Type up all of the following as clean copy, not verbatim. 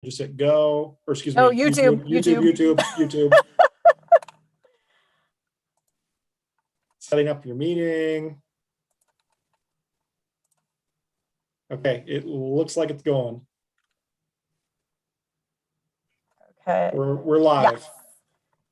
Just hit go, or excuse me. Oh, YouTube. Setting up your meeting. Okay, it looks like it's going. Okay. We're live. Yes.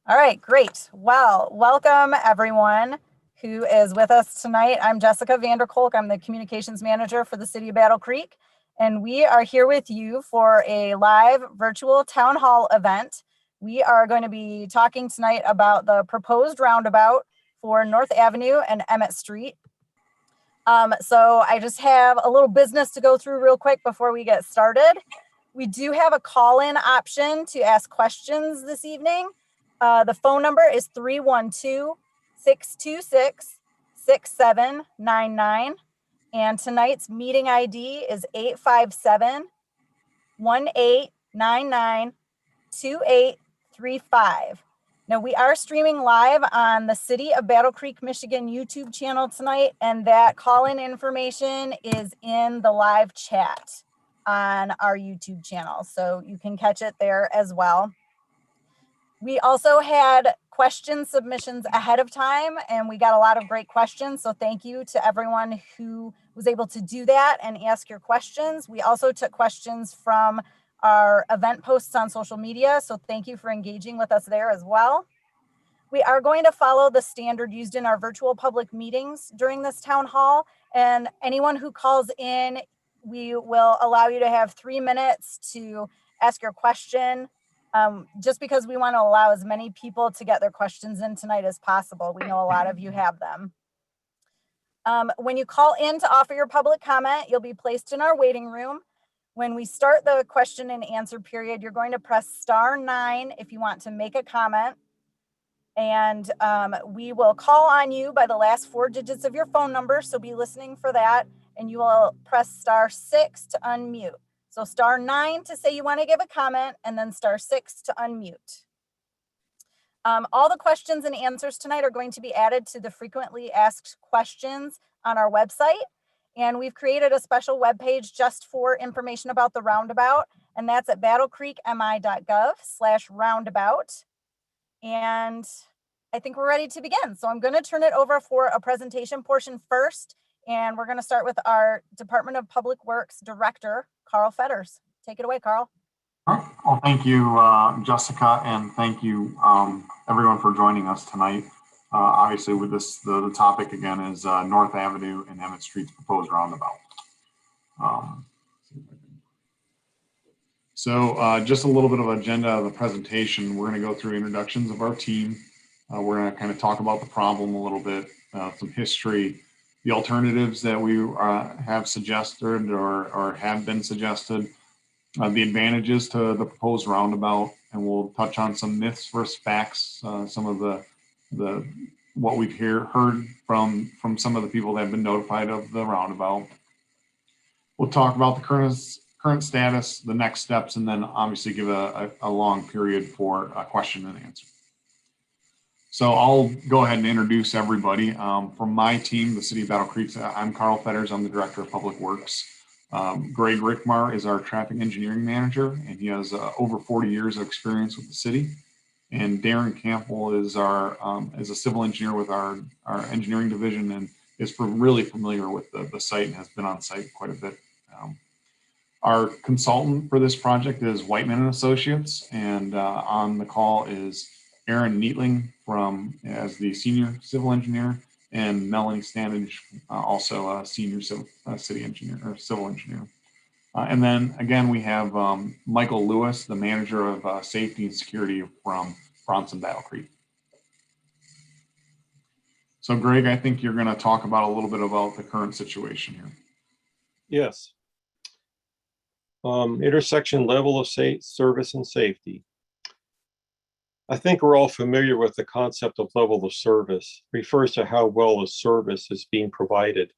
All right, great. Well, welcome everyone who is with us tonight. I'm Jessica Vanderkolk. I'm the communications manager for the city of Battle Creek, and we are here with you for a live virtual town hall event. We are going to be talking tonight about the proposed roundabout for North Avenue and Emmett Street. So I just have a little business to go through real quick before we get started. We do have a call-in option to ask questions this evening. The phone number is 312-626-6799. And tonight's meeting ID is 857-1899-2835. Now, we are streaming live on the City of Battle Creek, Michigan YouTube channel tonight, and that call-in information is in the live chat on our YouTube channel, so you can catch it there as well. We also had question submissions ahead of time, and we got a lot of great questions, so thank you to everyone who was able to do that and ask your questions. We also took questions from our event posts on social media, so thank you for engaging with us there as well. We are going to follow the standard used in our virtual public meetings during this town hall, and anyone who calls in, we will allow you to have 3 minutes to ask your question, just because we want to allow as many people to get their questions in tonight as possible. We know a lot of you have them. When you call in to offer your public comment, you'll be placed in our waiting room. When we start the question and answer period, you're going to press *9 if you want to make a comment. And we will call on you by the last 4 digits of your phone number, so be listening for that. And you will press *6 to unmute. So *9 to say you want to give a comment, and then *6 to unmute. All the questions and answers tonight are going to be added to the frequently asked questions on our website. And we've created a special webpage just for information about the roundabout, and that's at battlecreekmi.gov/roundabout. And I think we're ready to begin. So I'm going to turn it over for a presentation portion first, and we're going to start with our Department of Public Works Director, Carl Fetters. Take it away, Carl. Well, thank you, Jessica, and thank you, everyone, for joining us tonight. Obviously, with this, the topic again is North Avenue and Emmett Street's proposed roundabout. So just a little bit of agenda of the presentation. We're going to go through introductions of our team. We're going to kind of talk about the problem a little bit, some history, the alternatives that we have suggested or have been suggested, the advantages to the proposed roundabout, and we'll touch on some myths versus facts, some of the what we've heard from some of the people that have been notified of the roundabout. We'll talk about the current status, the next steps, and then obviously give a long period for a question and answer. So I'll go ahead and introduce everybody. From my team, the City of Battle Creek, I'm Carl Fetters. I'm the Director of Public Works. Greg Rickmar is our Traffic Engineering Manager, and he has over 40 years of experience with the city. And Darren Campbell is is a civil engineer with our engineering division, and is really familiar with the site and has been on site quite a bit. Our consultant for this project is Whiteman and Associates, and on the call is Aaron Neatling as the senior civil engineer, and Melanie Standage, also a senior city engineer or civil engineer. And then again, we have Michael Lewis, the manager of safety and security from Bronson Battle Creek. So Greg, I think you're going to talk about a little bit about the current situation here. Yes. Intersection level of service and safety. I think we're all familiar with the concept of level of service. It refers to how well a service is being provided.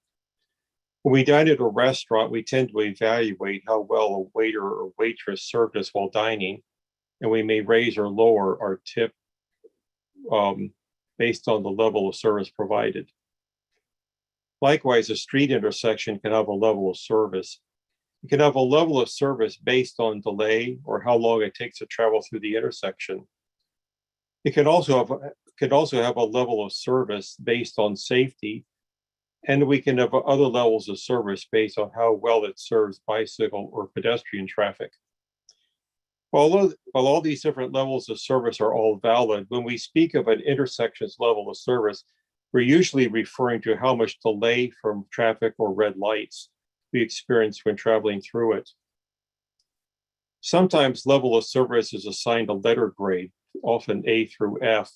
When we dine at a restaurant, we tend to evaluate how well a waiter or waitress served us while dining, and we may raise or lower our tip based on the level of service provided. Likewise, a street intersection can have a level of service. You can have a level of service based on delay or how long it takes to travel through the intersection. It can also have a level of service based on safety, and we can have other levels of service based on how well it serves bicycle or pedestrian traffic. While all these different levels of service are all valid, when we speak of an intersection's level of service, we're usually referring to how much delay from traffic or red lights we experience when traveling through it. Sometimes level of service is assigned a letter grade, often A through F.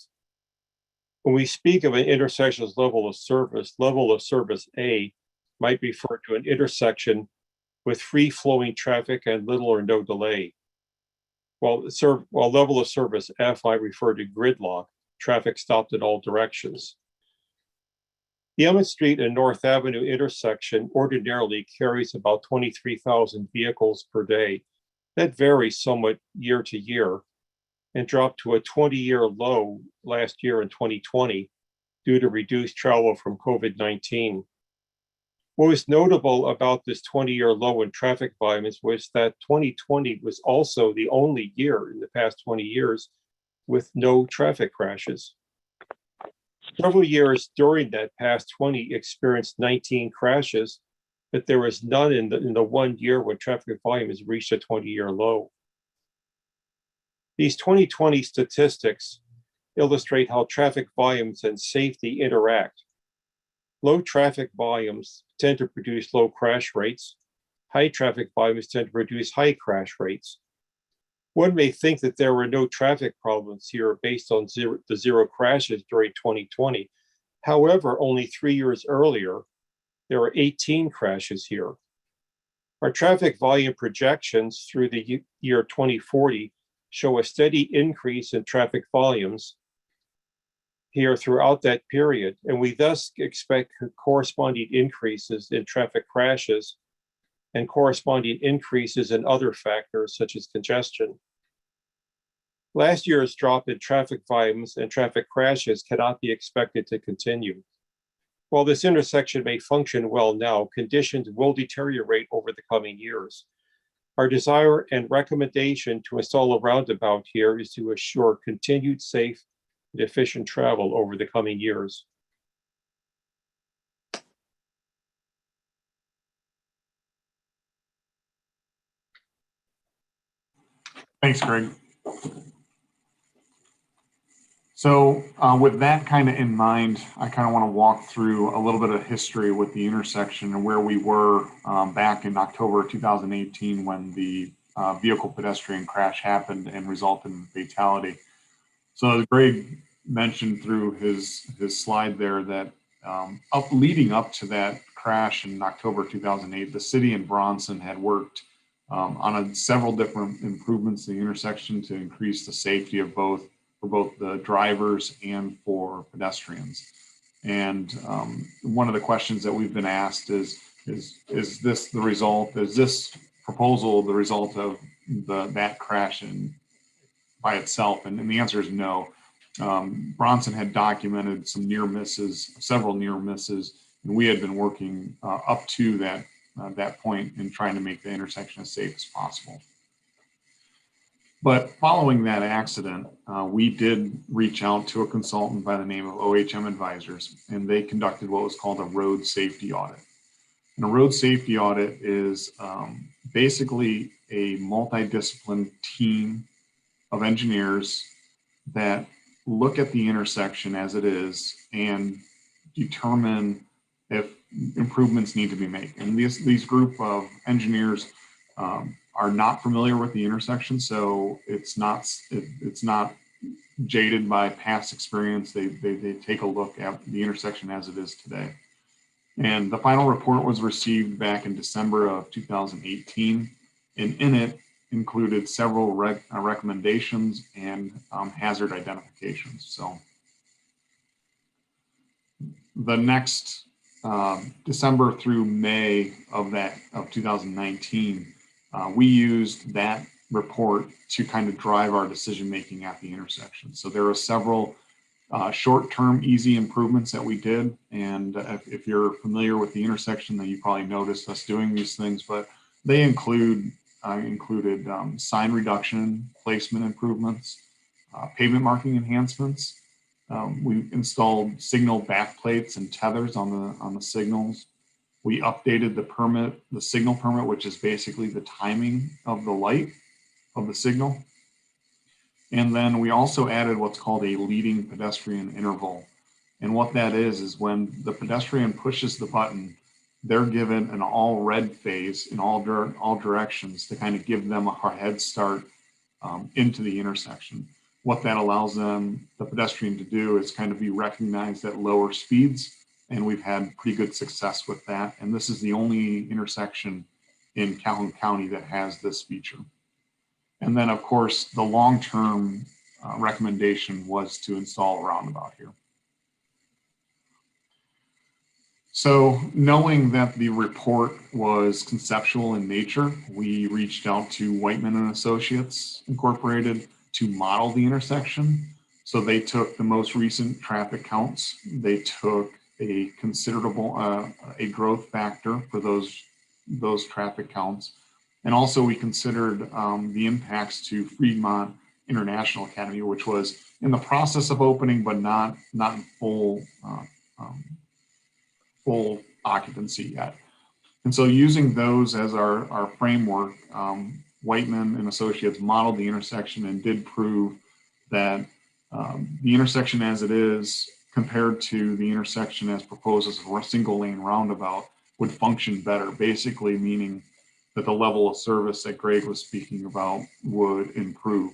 When we speak of an intersection's level of service A might refer to an intersection with free-flowing traffic and little or no delay. While level of service F might refer to gridlock, traffic stopped in all directions. The Emmett Street and North Avenue intersection ordinarily carries about 23,000 vehicles per day. That varies somewhat year to year and dropped to a 20-year low last year in 2020 due to reduced travel from COVID-19. What was notable about this 20-year low in traffic volumes was that 2020 was also the only year in the past 20 years with no traffic crashes. Several years during that past 20 experienced 19 crashes, but there was none in the 1 year when traffic volume has reached a 20-year low. These 2020 statistics illustrate how traffic volumes and safety interact. Low traffic volumes tend to produce low crash rates. High traffic volumes tend to produce high crash rates. One may think that there were no traffic problems here based on the zero crashes during 2020. However, only 3 years earlier, there were 18 crashes here. Our traffic volume projections through the year 2040 show a steady increase in traffic volumes here throughout that period, and we thus expect corresponding increases in traffic crashes and corresponding increases in other factors such as congestion. Last year's drop in traffic volumes and traffic crashes cannot be expected to continue. While this intersection may function well now, conditions will deteriorate over the coming years. Our desire and recommendation to install a roundabout here is to assure continued safe and efficient travel over the coming years. Thanks, Greg. So with that kind of in mind, I kind of want to walk through a little bit of history with the intersection and where we were back in October 2018 when the vehicle pedestrian crash happened and resulted in fatality. So as Greg mentioned through his slide there, that leading up to that crash in October 2008, the city and Bronson had worked on several different improvements to the intersection to increase the safety of for both the drivers and for pedestrians. And one of the questions that we've been asked is this the result? Is this proposal the result of that crash by itself? And the answer is no. Bronson had documented some near misses, several near misses, and we had been working up to that point in trying to make the intersection as safe as possible. But following that accident, we did reach out to a consultant by the name of OHM Advisors, and they conducted what was called a road safety audit. And a road safety audit is basically a multidisciplinary team of engineers that look at the intersection as it is and determine if improvements need to be made. And these group of engineers are not familiar with the intersection, so it's not jaded by past experience. They take a look at the intersection as it is today. And the final report was received back in December of 2018, and in it included several recommendations and hazard identifications. So the next December through May of 2019, we used that report to kind of drive our decision making at the intersection. So there are several short-term easy improvements that we did, and if you're familiar with the intersection, then you probably noticed us doing these things. But They included sign reduction, placement improvements, pavement marking enhancements. We installed signal backplates and tethers on the signals. We updated the signal permit, which is basically the timing of the light of the signal. And then we also added what's called a leading pedestrian interval. And what that is when the pedestrian pushes the button, they're given an all red phase in all directions to kind of give them a head start into the intersection. What that allows the pedestrian to do is kind of be recognized at lower speeds. And we've had pretty good success with that. And this is the only intersection in Calhoun County that has this feature. And then, of course, the long-term recommendation was to install a roundabout here. So knowing that the report was conceptual in nature, we reached out to Whiteman and Associates Incorporated to model the intersection. So they took the most recent traffic counts. They took a considerable a growth factor for those traffic counts. And also we considered the impacts to Fremont International Academy, which was in the process of opening, but not in full occupancy yet. And so using those as our framework, Whiteman and Associates modeled the intersection and did prove that the intersection as it is compared to the intersection as proposed as a single lane roundabout would function better, basically meaning that the level of service that Greg was speaking about would improve.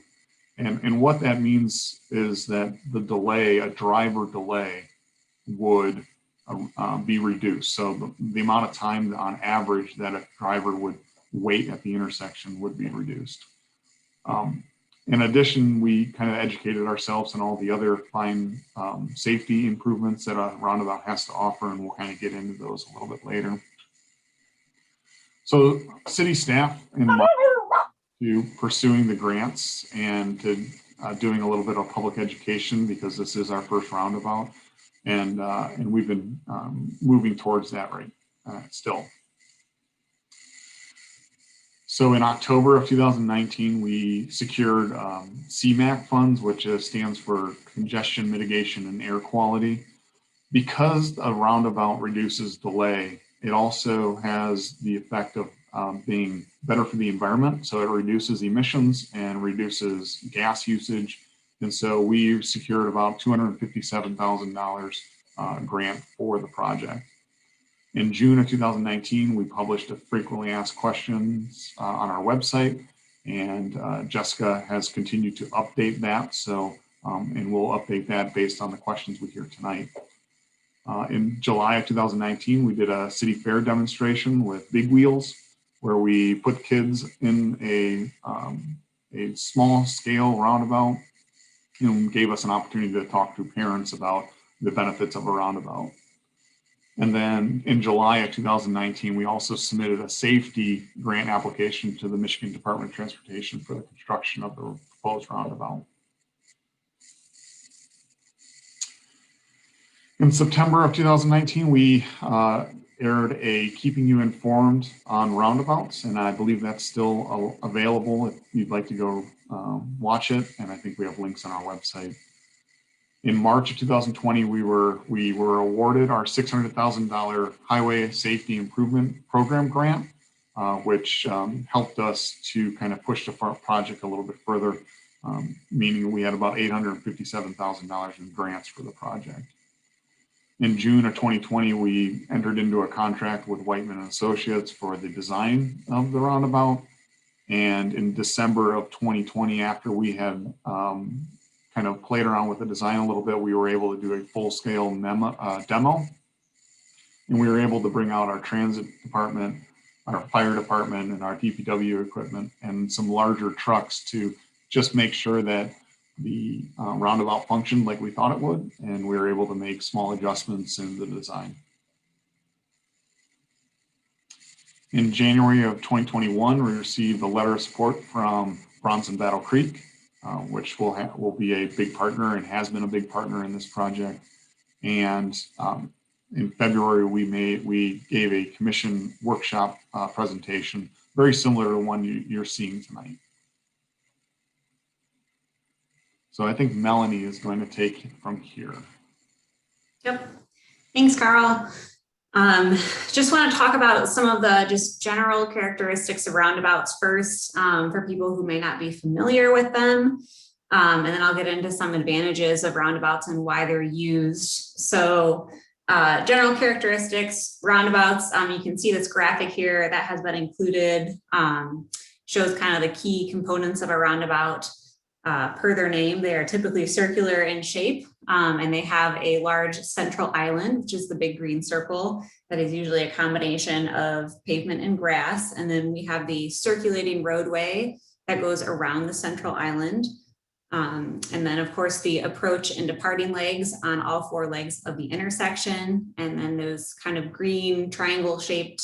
And what that means is that the delay, a driver delay, would be reduced. So the amount of time on average that a driver would wait at the intersection would be reduced. In addition, we kind of educated ourselves on all the other fine safety improvements that a roundabout has to offer, and we'll kind of get into those a little bit later. So city staff in to pursuing the grants and to doing a little bit of public education, because this is our first roundabout, and we've been moving towards that right still. So in October of 2019, we secured CMAQ funds, which stands for Congestion Mitigation and Air Quality. Because a roundabout reduces delay, it also has the effect of being better for the environment. So it reduces emissions and reduces gas usage. And so we secured about $257,000 grant for the project. In June of 2019, we published a frequently asked questions on our website, and Jessica has continued to update that. So, and we'll update that based on the questions we hear tonight. In July of 2019, we did a city fair demonstration with Big Wheels, where we put kids in a small scale roundabout and gave us an opportunity to talk to parents about the benefits of a roundabout. And then in July of 2019, we also submitted a safety grant application to the Michigan Department of Transportation for the construction of the proposed roundabout. In September of 2019, we aired a Keeping You Informed on Roundabouts, and I believe that's still available if you'd like to go watch it, and I think we have links on our website. In March of 2020, we were awarded our $600,000 Highway Safety Improvement Program grant, which helped us to kind of push the project a little bit further, meaning we had about $857,000 in grants for the project. In June of 2020, we entered into a contract with Whiteman and Associates for the design of the roundabout. And in December of 2020, after we had kind of played around with the design a little bit, we were able to do a full-scale demo. And we were able to bring out our transit department, our fire department, and our DPW equipment, and some larger trucks to just make sure that the roundabout functioned like we thought it would, and we were able to make small adjustments in the design. In January of 2021, we received a letter of support from Bronson Battle Creek, which will be a big partner and has been a big partner in this project. And in February, we gave a commission workshop presentation very similar to the one you're seeing tonight. So I think Melanie is going to take it from here. Yep. Thanks, Carl. Just want to talk about some of the just general characteristics of roundabouts first, for people who may not be familiar with them. And then I'll get into some advantages of roundabouts and why they're used. So general characteristics, roundabouts, you can see this graphic here that has been included, shows kind of the key components of a roundabout. Per their name, they are typically circular in shape, and they have a large central island, which is the big green circle that is usually a combination of pavement and grass. And then we have the circulating roadway that goes around the central island. And then of course the approach and departing legs on all four legs of the intersection. And then those kind of green triangle shaped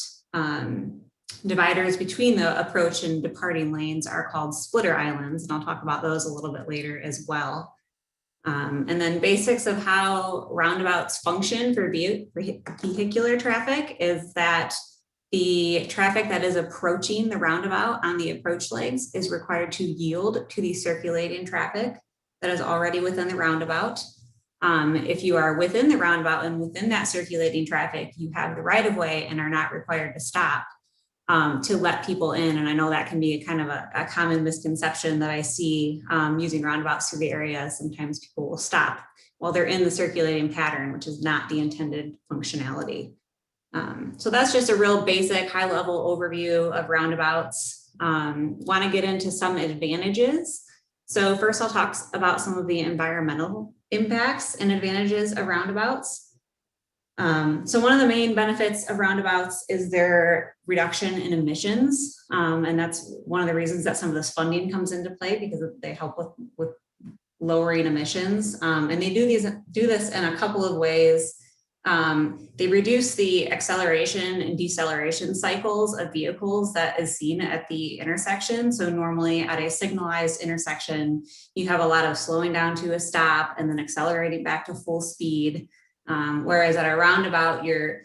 dividers between the approach and departing lanes are called splitter islands. And I'll talk about those a little bit later as well. And then basics of how roundabouts function for vehicular traffic is that the traffic that is approaching the roundabout on the approach legs is required to yield to the circulating traffic that is already within the roundabout. If you are within the roundabout and within that circulating traffic, you have the right of way and are not required to stop to let people in. And I know that can be kind of a common misconception that I see using roundabouts through the area. Sometimes people will stop while they're in the circulating pattern, which is not the intended functionality. So that's just a real basic high level overview of roundabouts. Want to get into some advantages. So first I'll talk about some of the environmental impacts and advantages of roundabouts. So one of the main benefits of roundabouts is their reduction in emissions. And that's one of the reasons that some of this funding comes into play, because they help with lowering emissions. And they do this in a couple of ways. They reduce the acceleration and deceleration cycles of vehicles that is seen at the intersection. So normally at a signalized intersection, you have a lot of slowing down to a stop and then accelerating back to full speed. Whereas at a roundabout, you're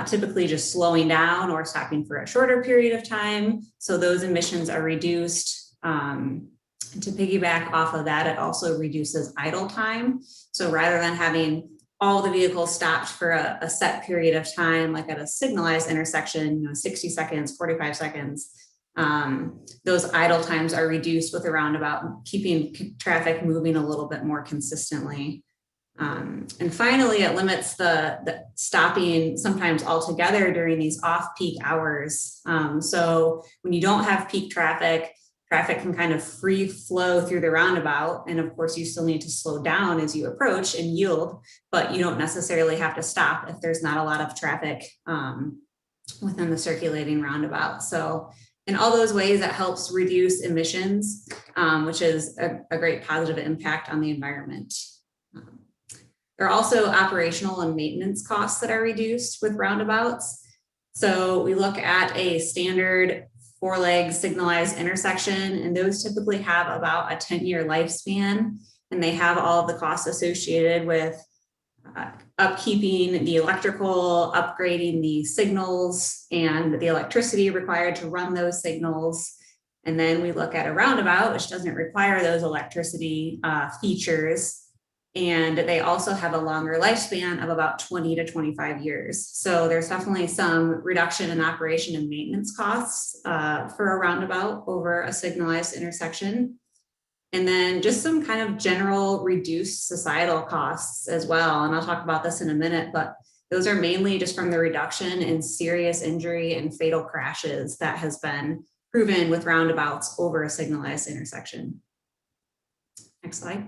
typically just slowing down or stopping for a shorter period of time. So those emissions are reduced. To piggyback off of that, it also reduces idle time. So rather than having all the vehicles stopped for a set period of time, like at a signalized intersection, 60 seconds, 45 seconds, those idle times are reduced with a roundabout, keeping traffic moving a little bit more consistently. And finally, it limits the stopping sometimes altogether during these off-peak hours. So when you don't have peak traffic can kind of free flow through the roundabout. And of course, you still need to slow down as you approach and yield, but you don't necessarily have to stop if there's not a lot of traffic within the circulating roundabout. So in all those ways, it helps reduce emissions, which is a great positive impact on the environment. There are also operational and maintenance costs that are reduced with roundabouts. So we look at a standard 4-leg signalized intersection, and those typically have about a 10-year lifespan, and they have all of the costs associated with upkeeping the electrical, upgrading the signals, and the electricity required to run those signals. And then we look at a roundabout, which doesn't require those electricity features. And they also have a longer lifespan of about 20 to 25 years. So there's definitely some reduction in operation and maintenance costs for a roundabout over a signalized intersection. And then just some kind of general reduced societal costs as well. And I'll talk about this in a minute, but those are mainly just from the reduction in serious injury and fatal crashes that has been proven with roundabouts over a signalized intersection. Next slide.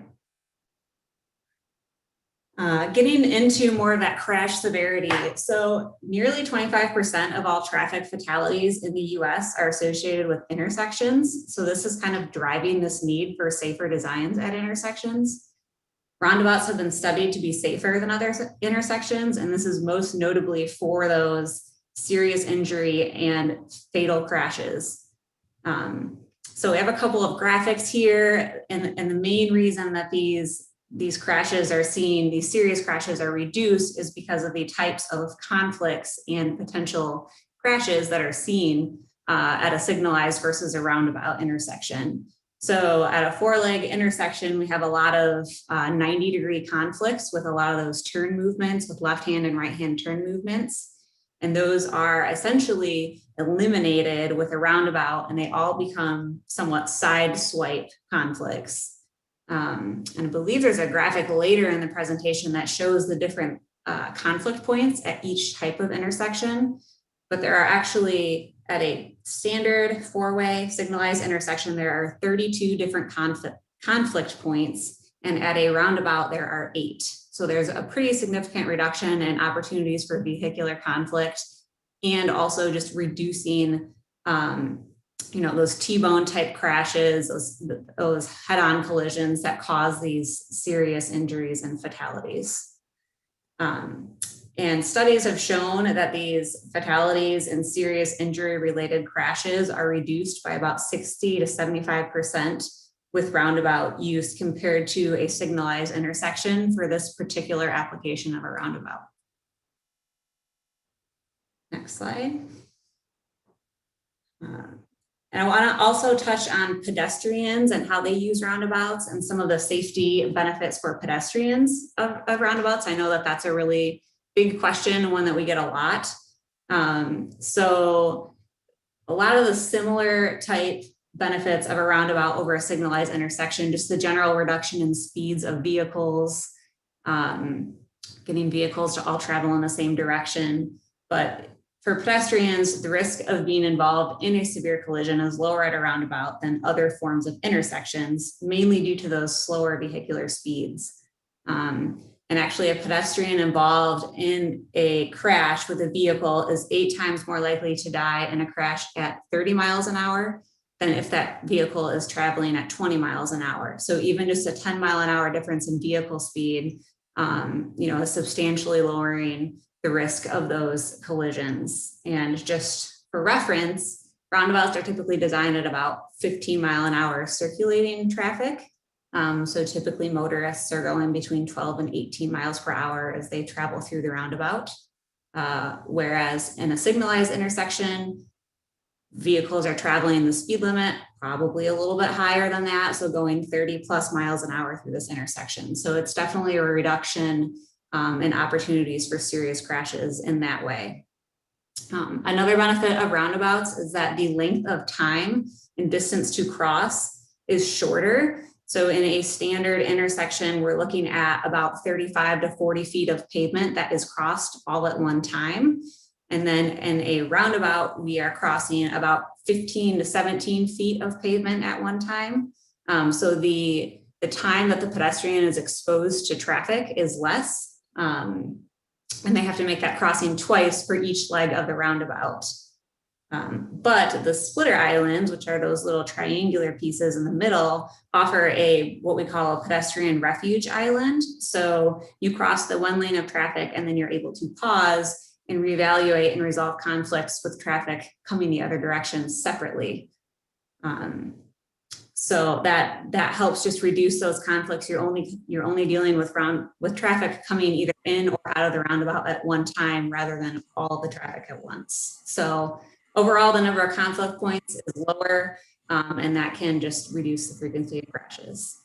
Getting into more of that crash severity. So nearly 25% of all traffic fatalities in the US are associated with intersections. So this is kind of driving this need for safer designs at intersections. Roundabouts have been studied to be safer than other intersections, and this is most notably for those serious injury and fatal crashes. So we have a couple of graphics here, and the main reason that these crashes are seen, these serious crashes are reduced, is because of the types of conflicts and potential crashes that are seen at a signalized versus a roundabout intersection. So at a 4-leg intersection, we have a lot of 90-degree conflicts with a lot of those turn movements with left-hand and right-hand turn movements. And those are essentially eliminated with a roundabout, and they all become somewhat side swipe conflicts. And I believe there's a graphic later in the presentation that shows the different conflict points at each type of intersection. But there are actually, at a standard 4-way signalized intersection, there are 32 different conflict points, and at a roundabout, there are 8. So there's a pretty significant reduction in opportunities for vehicular conflict, and also just reducing, those T-bone type crashes, those head-on collisions that cause these serious injuries and fatalities. And studies have shown that these fatalities and serious injury related crashes are reduced by about 60 to 75% with roundabout use compared to a signalized intersection for this particular application of a roundabout. Next slide. And I want to also touch on pedestrians and how they use roundabouts and some of the safety benefits for pedestrians of roundabouts. I know that that's a really big question, one that we get a lot. So a lot of the similar type benefits of a roundabout over a signalized intersection, just the general reduction in speeds of vehicles, getting vehicles to all travel in the same direction. But for pedestrians, the risk of being involved in a severe collision is lower at a roundabout than other forms of intersections, mainly due to those slower vehicular speeds. And actually, a pedestrian involved in a crash with a vehicle is 8 times more likely to die in a crash at 30 miles an hour than if that vehicle is traveling at 20 miles an hour. So even just a 10-mile-an-hour difference in vehicle speed, is substantially lowering the risk of those collisions. And just for reference, roundabouts are typically designed at about 15-mile-an-hour circulating traffic. So typically motorists are going between 12 and 18 miles per hour as they travel through the roundabout. Whereas in a signalized intersection, vehicles are traveling the speed limit, probably a little bit higher than that. So going 30 plus miles an hour through this intersection. So it's definitely a reduction in opportunities for serious crashes in that way. Another benefit of roundabouts is that the length of time and distance to cross is shorter. So in a standard intersection, we're looking at about 35 to 40 feet of pavement that is crossed all at one time. And then in a roundabout, we are crossing about 15 to 17 feet of pavement at one time. So the time that the pedestrian is exposed to traffic is less. And they have to make that crossing twice for each leg of the roundabout. But the splitter islands, which are those little triangular pieces in the middle, offer what we call a pedestrian refuge island. So you cross the one lane of traffic and then you're able to pause and reevaluate and resolve conflicts with traffic coming the other direction separately. So that helps just reduce those conflicts. You're only dealing with traffic coming either in or out of the roundabout at one time rather than all the traffic at once. So overall, the number of conflict points is lower, and that can just reduce the frequency of crashes.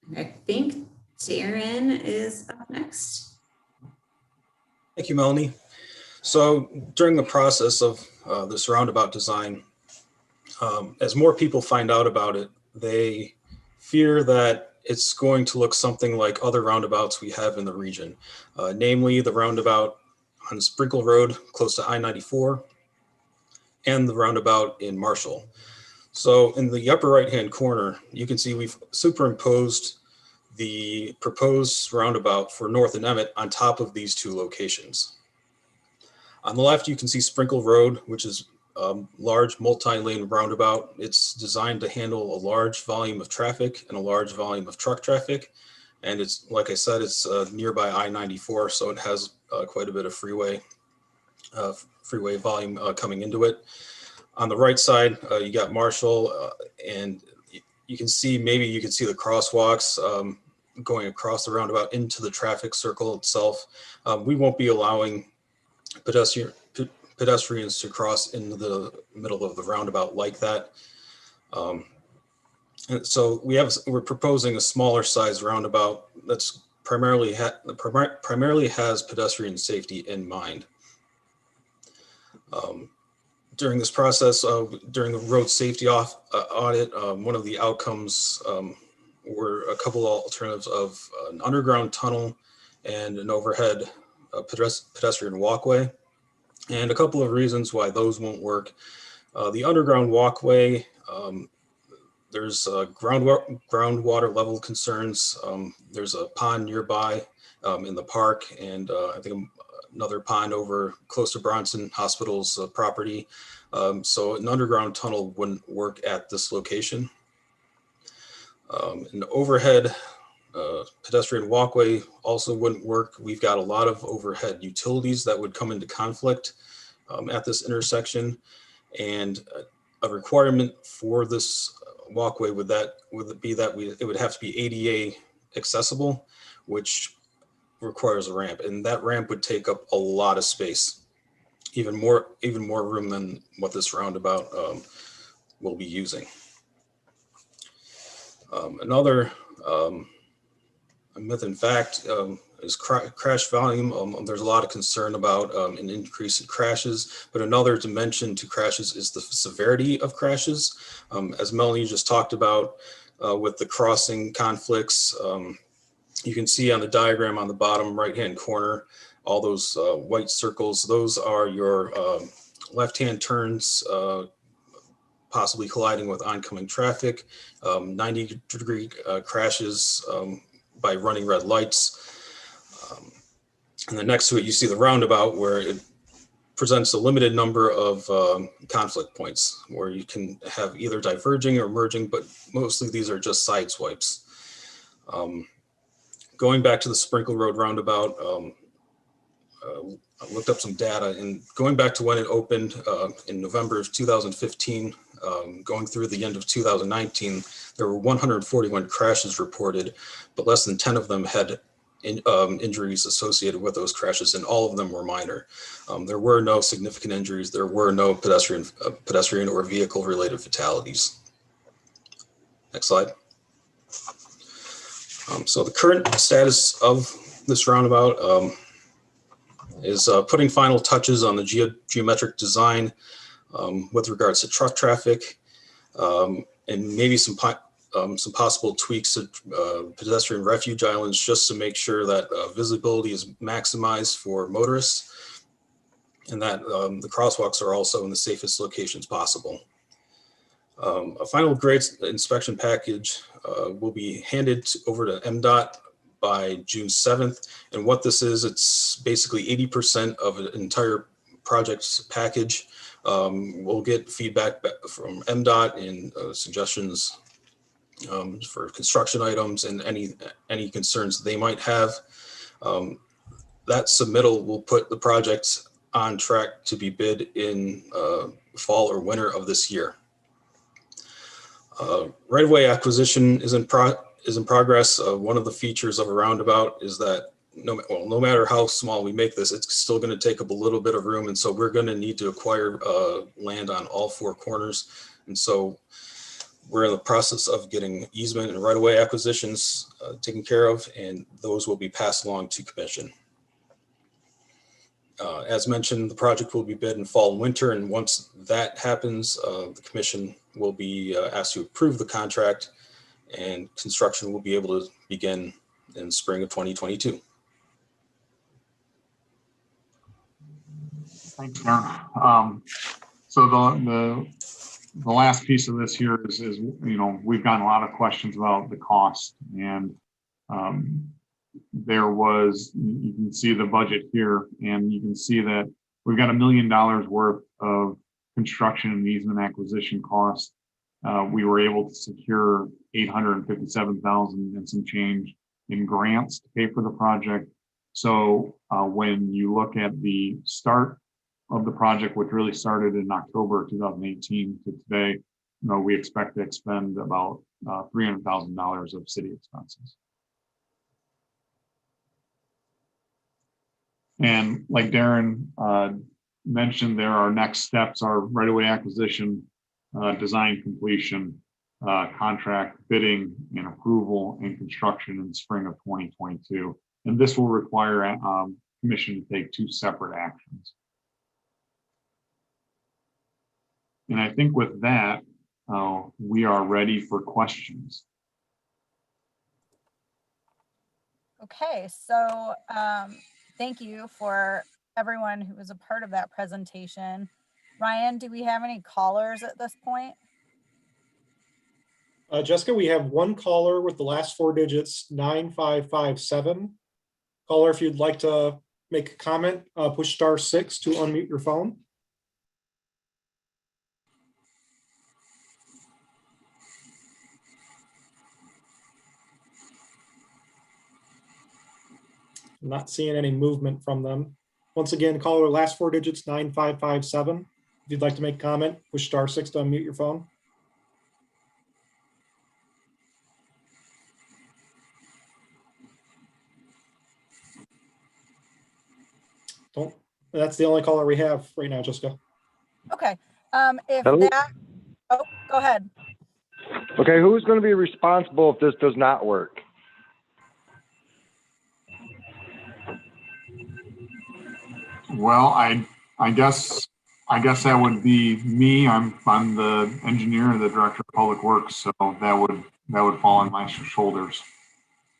And I think Darren is up next. Thank you, Melanie. So during the process of this roundabout design, as more people find out about it, they fear that it's going to look something like other roundabouts we have in the region, namely the roundabout on Sprinkle Road close to I-94 and the roundabout in Marshall. So in the upper right-hand corner, you can see we've superimposed the proposed roundabout for North and Emmett on top of these two locations. On the left, you can see Sprinkle Road, which is a large multi-lane roundabout. It's designed to handle a large volume of traffic and a large volume of truck traffic. And it's, like I said, it's nearby I-94, so it has quite a bit of freeway volume coming into it. On the right side, you got Marshall, and you can see, maybe you can see the crosswalks going across the roundabout into the traffic circle itself. We won't be allowing pedestrians to cross into the middle of the roundabout like that. And so we're proposing a smaller size roundabout that's primarily has pedestrian safety in mind. During this process, during the road safety audit, one of the outcomes were a couple of alternatives of an underground tunnel and an overhead pedestrian walkway, and a couple of reasons why those won't work. The underground walkway, there's groundwater level concerns. There's a pond nearby in the park, and I think another pond over close to Bronson Hospital's property. So an underground tunnel wouldn't work at this location. An overhead pedestrian walkway also wouldn't work. We've got a lot of overhead utilities that would come into conflict at this intersection, and a requirement for this walkway would be that it would have to be ADA accessible, which requires a ramp, and that ramp would take up a lot of space, even more room than what this roundabout will be using. Another myth and fact is crash volume. There's a lot of concern about an increase in crashes, but another dimension to crashes is the severity of crashes. As Melanie just talked about with the crossing conflicts, you can see on the diagram on the bottom right-hand corner, all those white circles, those are your left-hand turns, possibly colliding with oncoming traffic, 90-degree crashes by running red lights. And then next to it, you see the roundabout, where it presents a limited number of conflict points where you can have either diverging or merging, but mostly these are just side swipes. Going back to the Sprinkle Road roundabout, I looked up some data, and going back to when it opened in November of 2015, going through the end of 2019, there were 141 crashes reported, but less than 10 of them had injuries associated with those crashes, and all of them were minor. There were no significant injuries. There were no pedestrian or vehicle related fatalities. Next slide. So the current status of this roundabout is putting final touches on the geometric design with regards to truck traffic, and maybe some possible tweaks to pedestrian refuge islands, just to make sure that visibility is maximized for motorists, and that the crosswalks are also in the safest locations possible. A final grade inspection package will be handed over to MDOT by June 7th. And what this is, it's basically 80% of an entire project package. We'll get feedback from MDOT and suggestions for construction items and any concerns they might have. That submittal will put the project on track to be bid in fall or winter of this year. Right-of-way acquisition is in progress. One of the features of a roundabout is that no matter how small we make this, it's still going to take up a little bit of room, and so we're going to need to acquire land on all four corners. And so we're in the process of getting easement and right-of-way acquisitions taken care of, and those will be passed along to commission. As mentioned, the project will be bid in fall and winter, and once that happens, the commission will be asked to approve the contract, and construction will be able to begin in spring of 2022. Thanks, Darren. So the last piece of this here is we've gotten a lot of questions about the cost, and you can see the budget here, and you can see that we've got $1 million worth of construction and easement acquisition costs. We were able to secure $857,000 and some change in grants to pay for the project. So when you look at the start of the project, which really started in October 2018 to today, we expect to expend about $300,000 of city expenses. And like Darren mentioned there, our next steps are right-of-way acquisition, design completion, contract bidding and approval, and construction in spring of 2022. And this will require commission to take 2 separate actions. And I think with that, we are ready for questions. Okay, so thank you for everyone who was a part of that presentation. Ryan, do we have any callers at this point? Jessica, we have one caller with the last 4 digits, 9557. Caller, if you'd like to make a comment, push *6 to unmute your phone. I'm not seeing any movement from them. Once again, caller, last 4 digits, 9557. If you'd like to make a comment, push *6 to unmute your phone. That's the only caller we have right now, Jessica. Okay, if Hello? that, oh, go ahead. Okay, who's going to be responsible if this does not work? Well, I guess that would be me. I'm the engineer, the director of public works, so that would fall on my shoulders.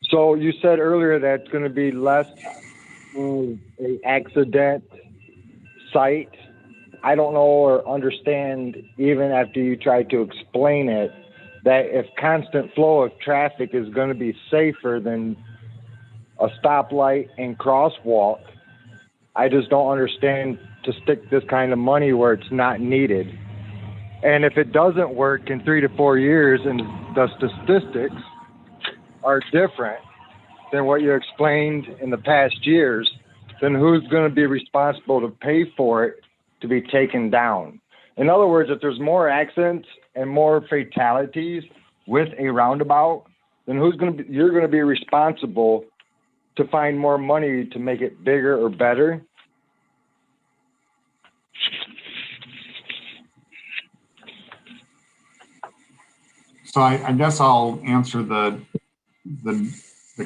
So you said earlier that it's going to be less of an accident site. I don't know or understand, even after you try to explain it, that if constant flow of traffic is going to be safer than a stoplight and crosswalk, I just don't understand to stick this kind of money where it's not needed. And if it doesn't work in 3 to 4 years and the statistics are different than what you explained in the past years, then who's going to be responsible to pay for it to be taken down? In other words, if there's more accidents and more fatalities with a roundabout, then you're going to be responsible to find more money to make it bigger or better? So I guess I'll answer the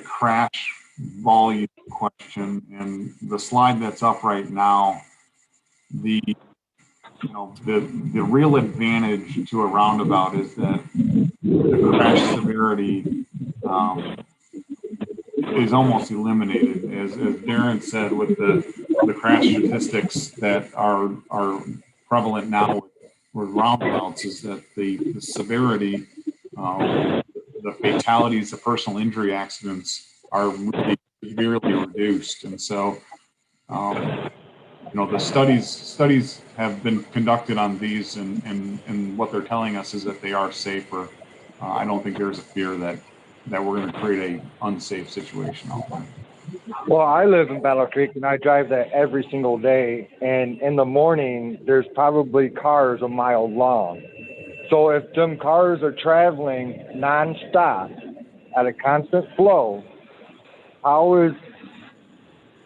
crash volume question, and the slide that's up right now. The real advantage to a roundabout is that the crash severity is almost eliminated, as Darren said, with the crash statistics that are prevalent now with roundabouts, is that the severity, the fatalities, the personal injury accidents are really severely reduced. And so, the studies have been conducted on these, and what they're telling us is that they are safer. I don't think there's a fear that we're going to create an unsafe situation out there. Well, I live in Battle Creek and I drive that every single day. And in the morning, there's probably cars a mile long. So if them cars are traveling nonstop at a constant flow, how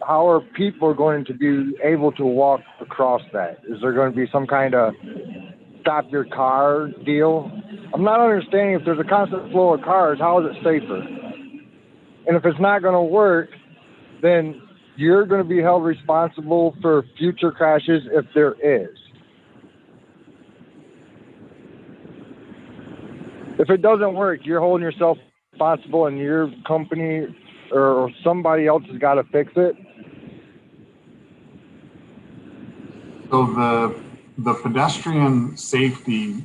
are people going to be able to walk across that? Is there going to be some kind of stop your car deal? I'm not understanding, if there's a constant flow of cars, how is it safer? And if it's not going to work, then you're going to be held responsible for future crashes if there is. If it doesn't work, you're holding yourself responsible, and your company or somebody else has got to fix it. So the pedestrian safety,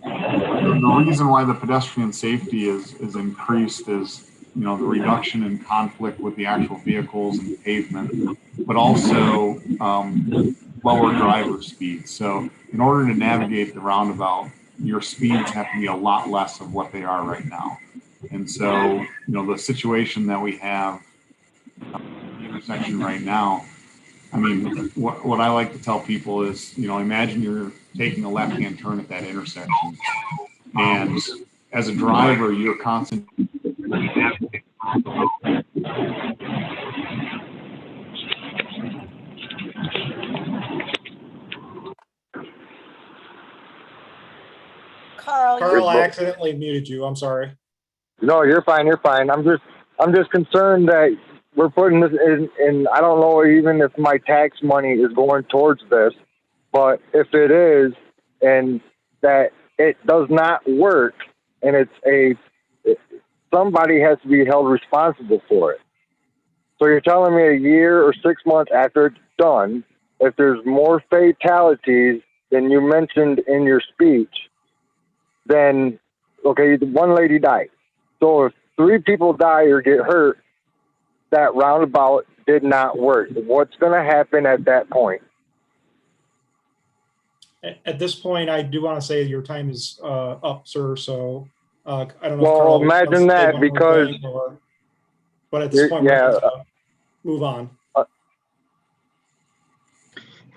the reason why the pedestrian safety is increased is, the reduction in conflict with the actual vehicles and pavement, but also lower driver speed. So in order to navigate the roundabout, your speeds have to be a lot less of what they are right now. And so, the situation that we have at the intersection right now, I mean, what I like to tell people is, imagine you're taking a left-hand turn at that intersection. And as a driver, you're constantly Carl, Carl, I You're- accidentally muted you. I'm sorry. No, you're fine. You're fine. I'm just concerned that we're putting this in. I don't know even if my tax money is going towards this, but if it is, and that it does not work, and somebody has to be held responsible for it. So you're telling me a year or 6 months after it's done, if there's more fatalities than you mentioned in your speech, then okay, one lady died. So if 3 people die or get hurt, that roundabout did not work. What's going to happen at that point? At this point, I do want to say your time is up, sir. So I don't know. Well, if Carl imagine wants to say that, one more because- thing, but at this point, we're Yeah. going to move on.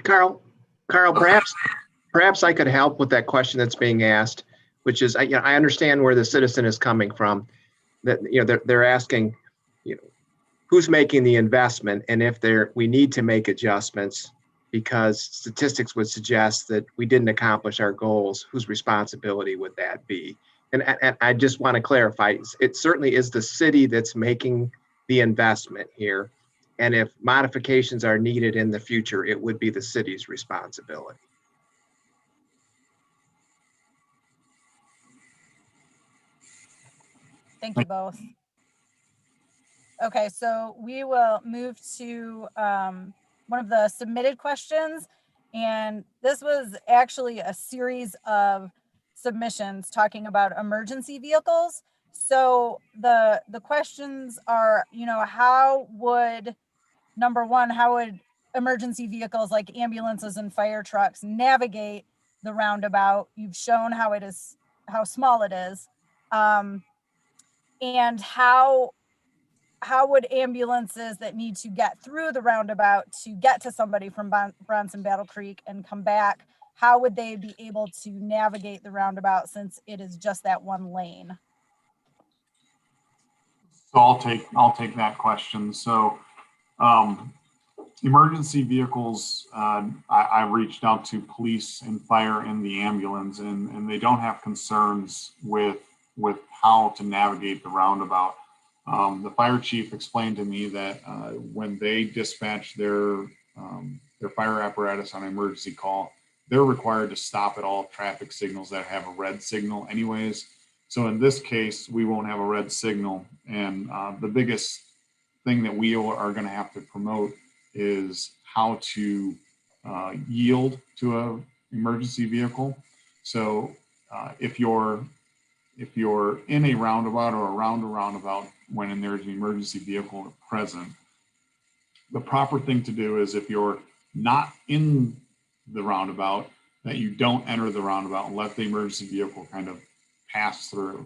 Carl, perhaps I could help with that question that's being asked, which is, I understand where the citizen is coming from. That they're asking, who's making the investment, and if we need to make adjustments because statistics would suggest that we didn't accomplish our goals. Whose responsibility would that be? And I just want to clarify, it certainly is the city that's making the investment here. And if modifications are needed in the future, it would be the city's responsibility. Thank you both. Okay, so we will move to one of the submitted questions. And this was actually a series of submissions talking about emergency vehicles. So the questions are, how would, number one, how would emergency vehicles like ambulances and fire trucks navigate the roundabout? You've shown how small it is. And how would ambulances that need to get through the roundabout to get to somebody from Bronson Battle Creek and come back, how would they be able to navigate the roundabout since it is just that one lane? So I'll take that question. So emergency vehicles, I reached out to police and fire and the ambulance, and they don't have concerns with how to navigate the roundabout. The fire chief explained to me that when they dispatch their fire apparatus on an emergency call, they're required to stop at all traffic signals that have a red signal anyways. So in this case, we won't have a red signal. And the biggest thing that we are going to have to promote is how to yield to an emergency vehicle. So if you're in a roundabout or around a roundabout when there's an emergency vehicle present, the proper thing to do is, if you're not in the roundabout, that you don't enter the roundabout and let the emergency vehicle kind of pass through.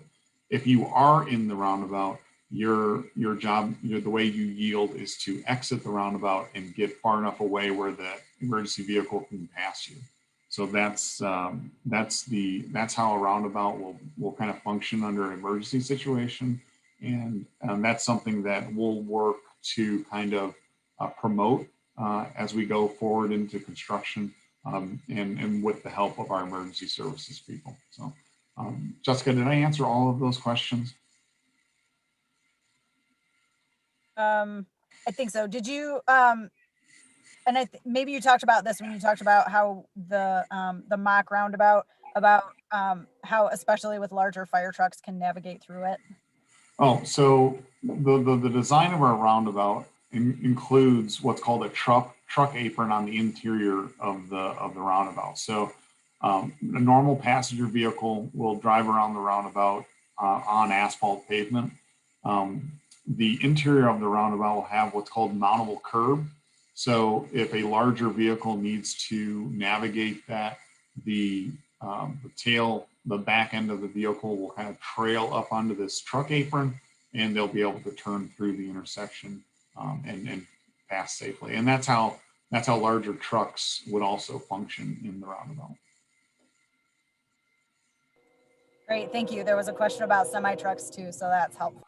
If you are in the roundabout, your job, the way you yield is to exit the roundabout and get far enough away where the emergency vehicle can pass you. So that's how a roundabout will kind of function under an emergency situation, and that's something that we'll work to kind of promote as we go forward into construction, and with the help of our emergency services people. So, Jessica, did I answer all of those questions? I think so. Did you? And maybe you talked about this when you talked about how the mock roundabout, about how especially with larger fire trucks can navigate through it. Oh, so the design of our roundabout includes what's called a truck apron on the interior of the roundabout. So a normal passenger vehicle will drive around the roundabout on asphalt pavement. The interior of the roundabout will have what's called mountable curb. So if a larger vehicle needs to navigate that, the back end of the vehicle will kind of trail up onto this truck apron, and they'll be able to turn through the intersection and pass safely. And that's how larger trucks would also function in the roundabout. Great, thank you. There was a question about semi trucks too, so that's helpful.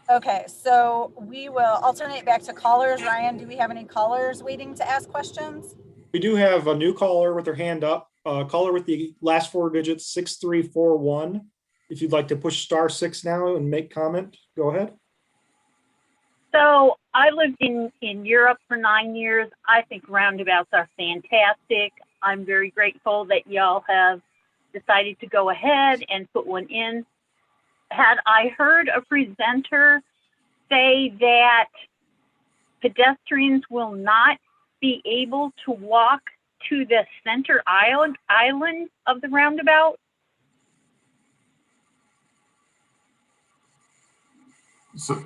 Okay, so we will alternate back to callers. Ryan, do we have any callers waiting to ask questions? We do have a new caller with their hand up. caller with the last four digits, 6341. If you'd like to push *6 now and make comment, go ahead. So I lived in Europe for 9 years. I think roundabouts are fantastic. I'm very grateful that y'all have decided to go ahead and put one in. Had I heard a presenter say that pedestrians will not be able to walk to the center island of the roundabout? So,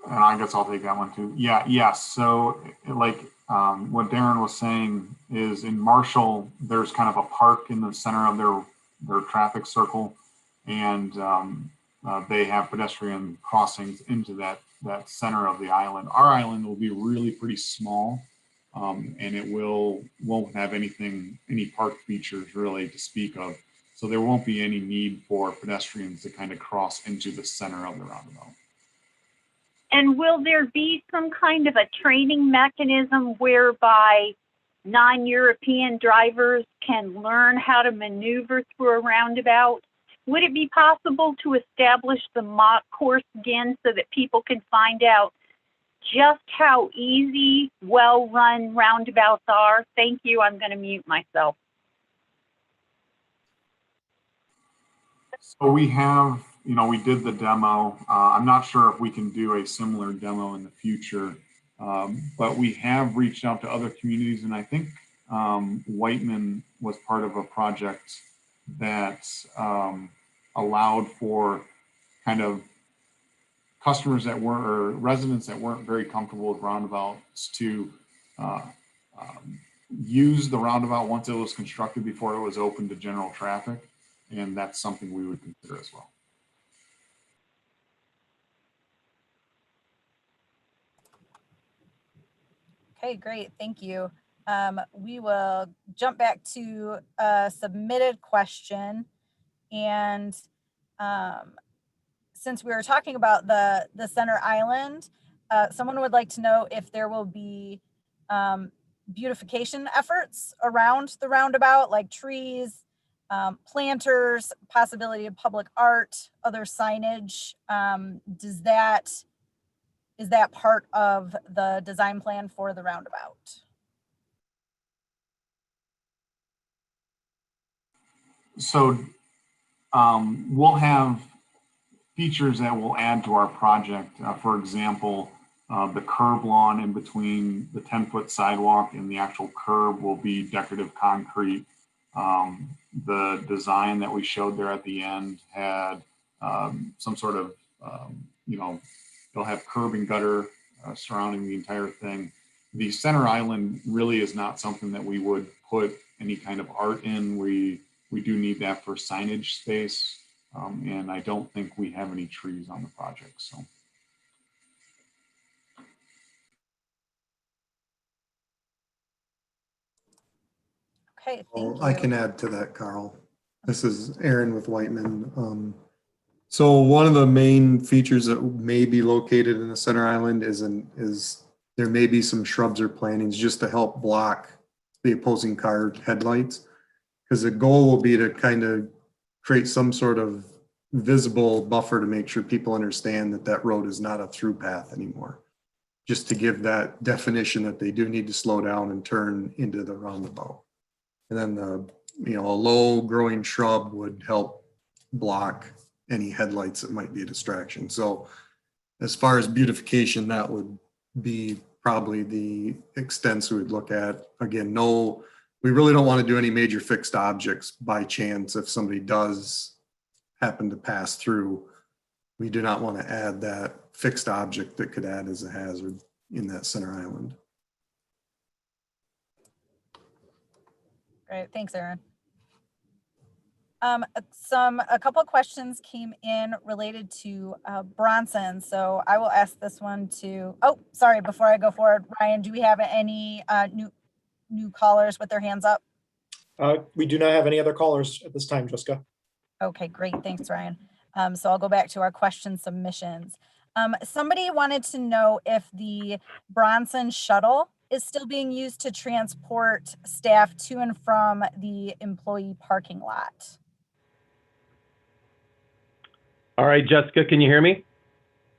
and I guess I'll take that one too. Yeah, yes. So like what Darren was saying is in Marshall, there's kind of a park in the center of their traffic circle, and they have pedestrian crossings into that center of the island. Our island will be really pretty small, and it won't have any park features really to speak of. So there won't be any need for pedestrians to kind of cross into the center of the roundabout. And will there be some kind of a training mechanism whereby non-European drivers can learn how to maneuver through a roundabout? Would it be possible to establish the mock course again so that people can find out just how easy, well-run roundabouts are? Thank you. I'm going to mute myself. So we have, we did the demo. I'm not sure if we can do a similar demo in the future, but we have reached out to other communities, and I think Whiteman was part of a project that allowed for kind of customers that weren't, or residents that weren't very comfortable with roundabouts to use the roundabout once it was constructed before it was open to general traffic. And that's something we would consider as well. Okay, great. Thank you. We will jump back to a submitted question. And since we were talking about the center island, someone would like to know if there will be beautification efforts around the roundabout, like trees, planters, possibility of public art, other signage. Is that part of the design plan for the roundabout? So we'll have features that we'll add to our project. For example, the curb lawn in between the 10-foot sidewalk and the actual curb will be decorative concrete. The design that we showed there at the end had some sort of, they'll have curb and gutter surrounding the entire thing. The center island really is not something that we would put any kind of art in. We do need that for signage space, and I don't think we have any trees on the project. So. Okay, thank you. I can add to that, Carl. This is Aaron with Whiteman. So one of the main features that may be located in the center island is there may be some shrubs or plantings just to help block the opposing car headlights. Because the goal will be to kind of create some sort of visible buffer to make sure people understand that that road is not a through path anymore. Just to give that definition that they do need to slow down and turn into the roundabout. And then a low growing shrub would help block any headlights that might be a distraction. So as far as beautification, that would be probably the extents we would look at. Again, we really don't want to do any major fixed objects by chance. If somebody does happen to pass through, we do not want to add that fixed object that could add as a hazard in that center island. Great, thanks, Aaron. A couple of questions came in related to Bronson, so I will ask this one to. Oh, sorry. Before I go forward, Ryan, do we have any new callers with their hands up? We do not have any other callers at this time, Jessica. Okay, great. Thanks, Ryan. So I'll go back to our question submissions. Somebody wanted to know if the Bronson shuttle is still being used to transport staff to and from the employee parking lot? All right, Jessica, can you hear me?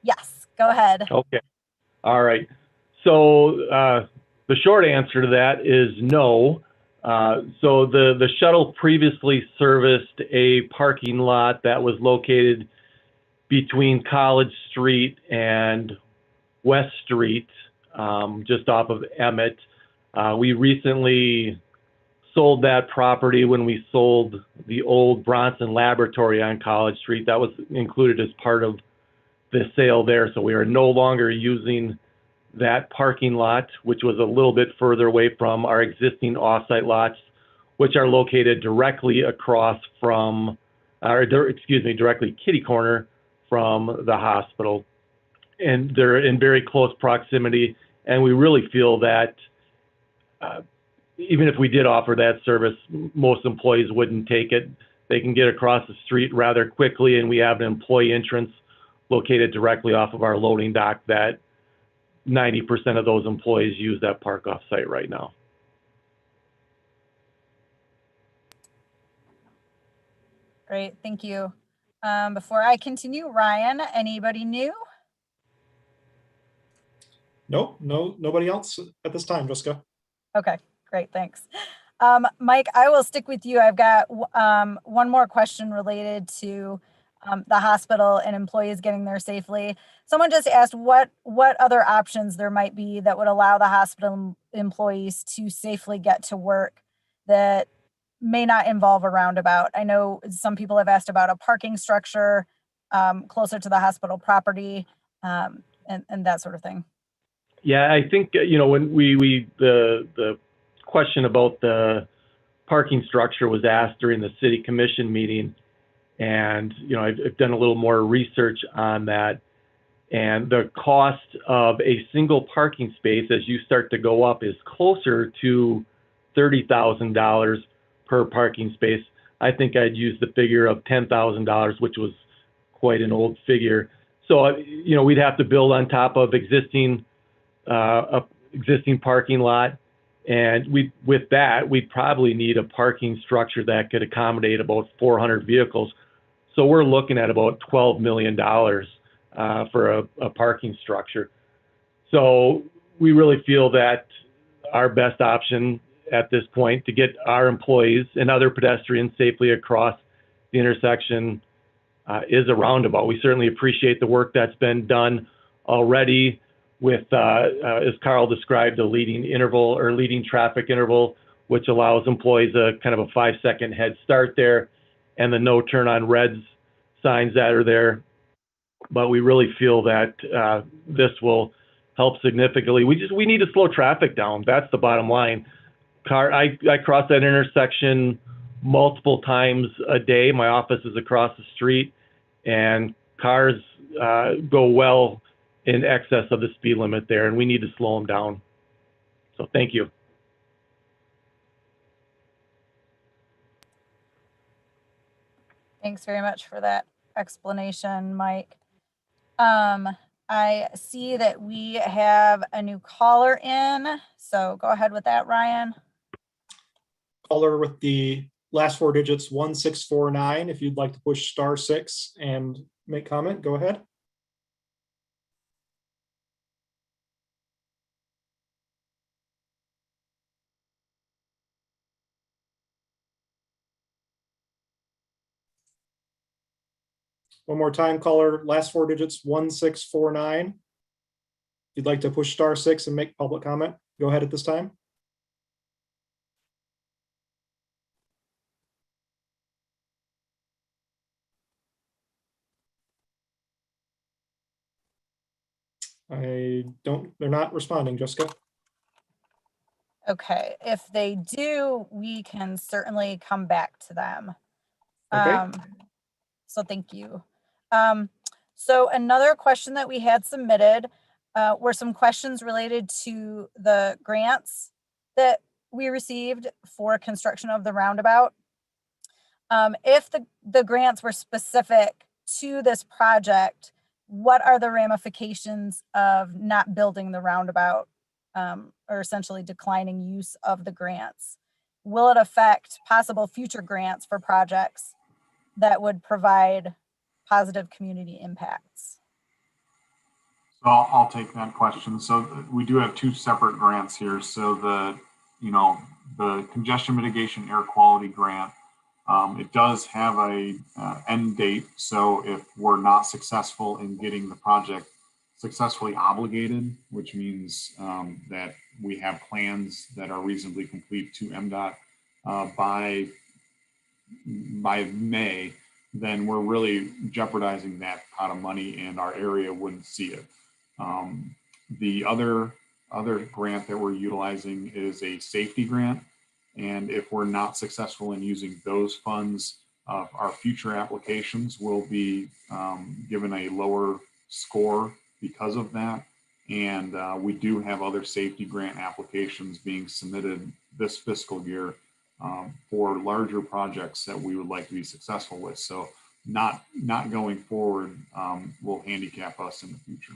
Yes, go ahead. Okay. All right. So the short answer to that is no. So the shuttle previously serviced a parking lot that was located between College Street and West Street, just off of Emmett. We recently sold that property when we sold the old Bronson Laboratory on College Street. That was included as part of the sale there. So we are no longer using that parking lot, which was a little bit further away from our existing offsite lots, which are located directly across from, directly kitty corner from the hospital. And they're in very close proximity. And we really feel that even if we did offer that service, most employees wouldn't take it. They can get across the street rather quickly, and we have an employee entrance located directly off of our loading dock that 90% of those employees use that park off site right now. Great, thank you. Before I continue, Ryan, anybody new? Nope, nobody else at this time, Jessica. Okay, great, thanks. Mike, I will stick with you. I've got one more question related to the hospital and employees getting there safely. Someone just asked what other options there might be that would allow the hospital employees to safely get to work that may not involve a roundabout. I know some people have asked about a parking structure closer to the hospital property and that sort of thing. Yeah, I think, when the question about the parking structure was asked during the city commission meeting, and, I've done a little more research on that, and the cost of a single parking space as you start to go up is closer to $30,000 per parking space. I think I'd use the figure of $10,000, which was quite an old figure. So, we'd have to build on top of existing parking lot. And with that, we'd probably need a parking structure that could accommodate about 400 vehicles. So we're looking at about $12 million for a parking structure. So we really feel that our best option at this point to get our employees and other pedestrians safely across the intersection is a roundabout. We certainly appreciate the work that's been done already with, as Carl described, a leading traffic interval, which allows employees a kind of a 5-second head start there, and the no turn on reds signs that are there. But we really feel that this will help significantly. We need to slow traffic down. That's the bottom line. I cross that intersection multiple times a day. My office is across the street, and cars go well in excess of the speed limit there, and we need to slow them down. So thank you. Thanks very much for that explanation, Mike. I see that we have a new caller in, so go ahead with that, Ryan. Caller with the last 4 digits, 1649. If you'd like to push *6 and make comment, go ahead. One more time, caller, last 4 digits, 1649. If you'd like to push *6 and make public comment, go ahead at this time. They're not responding, Jessica. Okay, if they do, we can certainly come back to them. Okay. So thank you. So another question that we had submitted were some questions related to the grants that we received for construction of the roundabout. If the grants were specific to this project, what are the ramifications of not building the roundabout or essentially declining use of the grants. Will it affect possible future grants for projects that would provide positive community impacts? So I'll take that question. So we do have two separate grants here. So the congestion mitigation air quality grant, it does have a end date. So if we're not successful in getting the project successfully obligated, which means that we have plans that are reasonably complete to MDOT by May, then we're really jeopardizing that pot of money and our area wouldn't see it. The other grant that we're utilizing is a safety grant. And if we're not successful in using those funds, our future applications will be given a lower score because of that. And we do have other safety grant applications being submitted this fiscal year for larger projects that we would like to be successful with. So not going forward will handicap us in the future.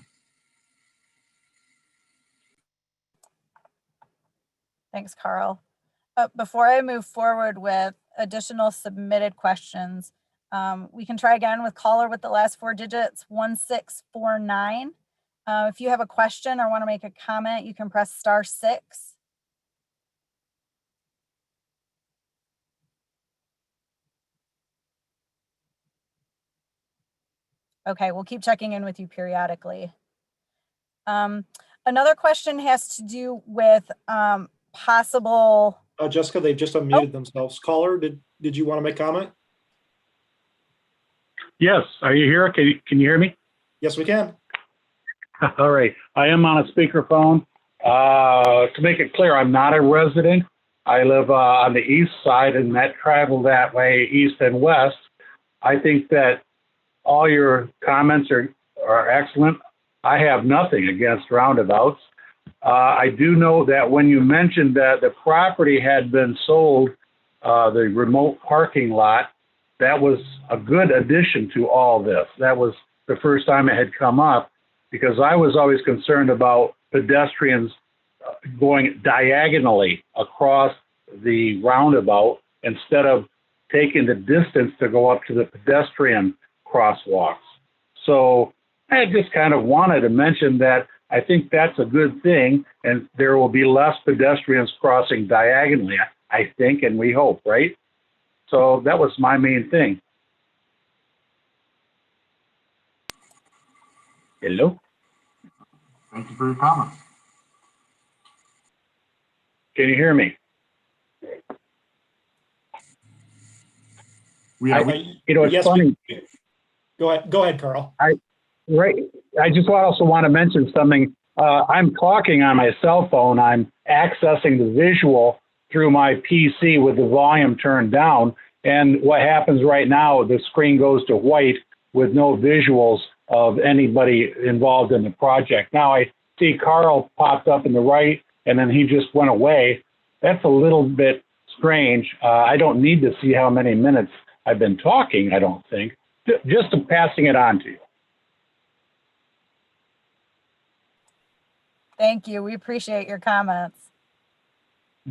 Thanks, Carl. Before I move forward with additional submitted questions, we can try again with caller with the last four digits, 1649. If you have a question or want to make a comment, you can press *6. Okay, we'll keep checking in with you periodically. Another question has to do with possible. Jessica, they've just unmuted themselves. Caller, did you want to make comment? Yes, are you here? Can you hear me? Yes, we can. All right, I am on a speakerphone. To make it clear, I'm not a resident. I live on the east side and that travel that way, east and west. I think that all your comments are excellent. I have nothing against roundabouts. I do know that when you mentioned that the property had been sold, the remote parking lot, that was a good addition to all this. That was the first time it had come up, because I was always concerned about pedestrians going diagonally across the roundabout instead of taking the distance to go up to the pedestrian crosswalks. So I just kind of wanted to mention that I think that's a good thing, and there will be less pedestrians crossing diagonally, I think, and we hope, right? So that was my main thing. Hello? Thank you for your comment. Can you hear me? It's funny. Go ahead, Carl. I just also want to mention something. I'm talking on my cell phone. I'm accessing the visual through my PC with the volume turned down. And what happens right now, the screen goes to white with no visuals of anybody involved in the project. Now I see Carl popped up in the right, and then he just went away. That's a little bit strange. I don't need to see how many minutes I've been talking, I don't think. Just passing it on to you. Thank you. We appreciate your comments.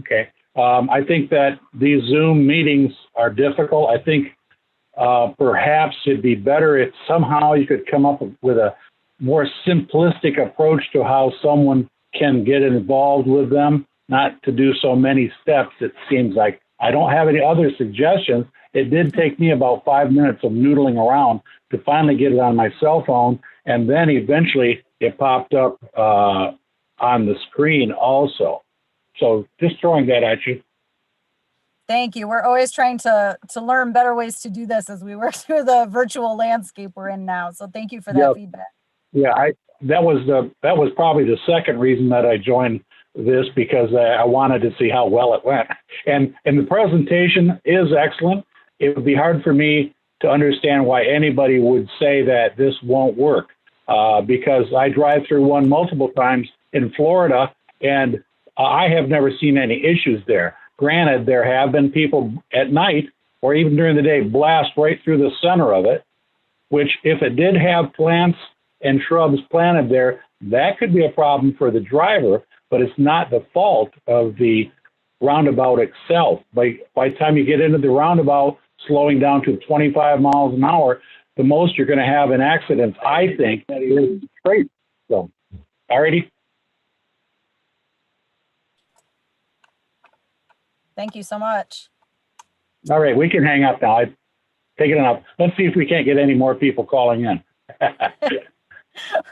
Okay. I think that these Zoom meetings are difficult. I think perhaps it'd be better if somehow you could come up with a more simplistic approach to how someone can get involved with them, not to do so many steps, it seems like. I don't have any other suggestions. It did take me about 5 minutes of noodling around to finally get it on my cell phone, and then eventually it popped up on the screen also. So just throwing that at you. Thank you. We're always trying to learn better ways to do this as we work through the virtual landscape we're in now. So thank you for that feedback. Yeah, that was probably the second reason that I joined this, because I wanted to see how well it went. And the presentation is excellent. It would be hard for me to understand why anybody would say that this won't work, because I drive through one multiple times in Florida, and I have never seen any issues there. Granted, there have been people at night or even during the day blast right through the center of it, which if it did have plants and shrubs planted there, that could be a problem for the driver. but it's not the fault of the roundabout itself. By the time you get into the roundabout, slowing down to 25 miles an hour, the most you're going to have in accidents, I think, is straight. So, alrighty. Thank you so much. All right, we can hang up now. I've taken enough. Let's see if we can't get any more people calling in.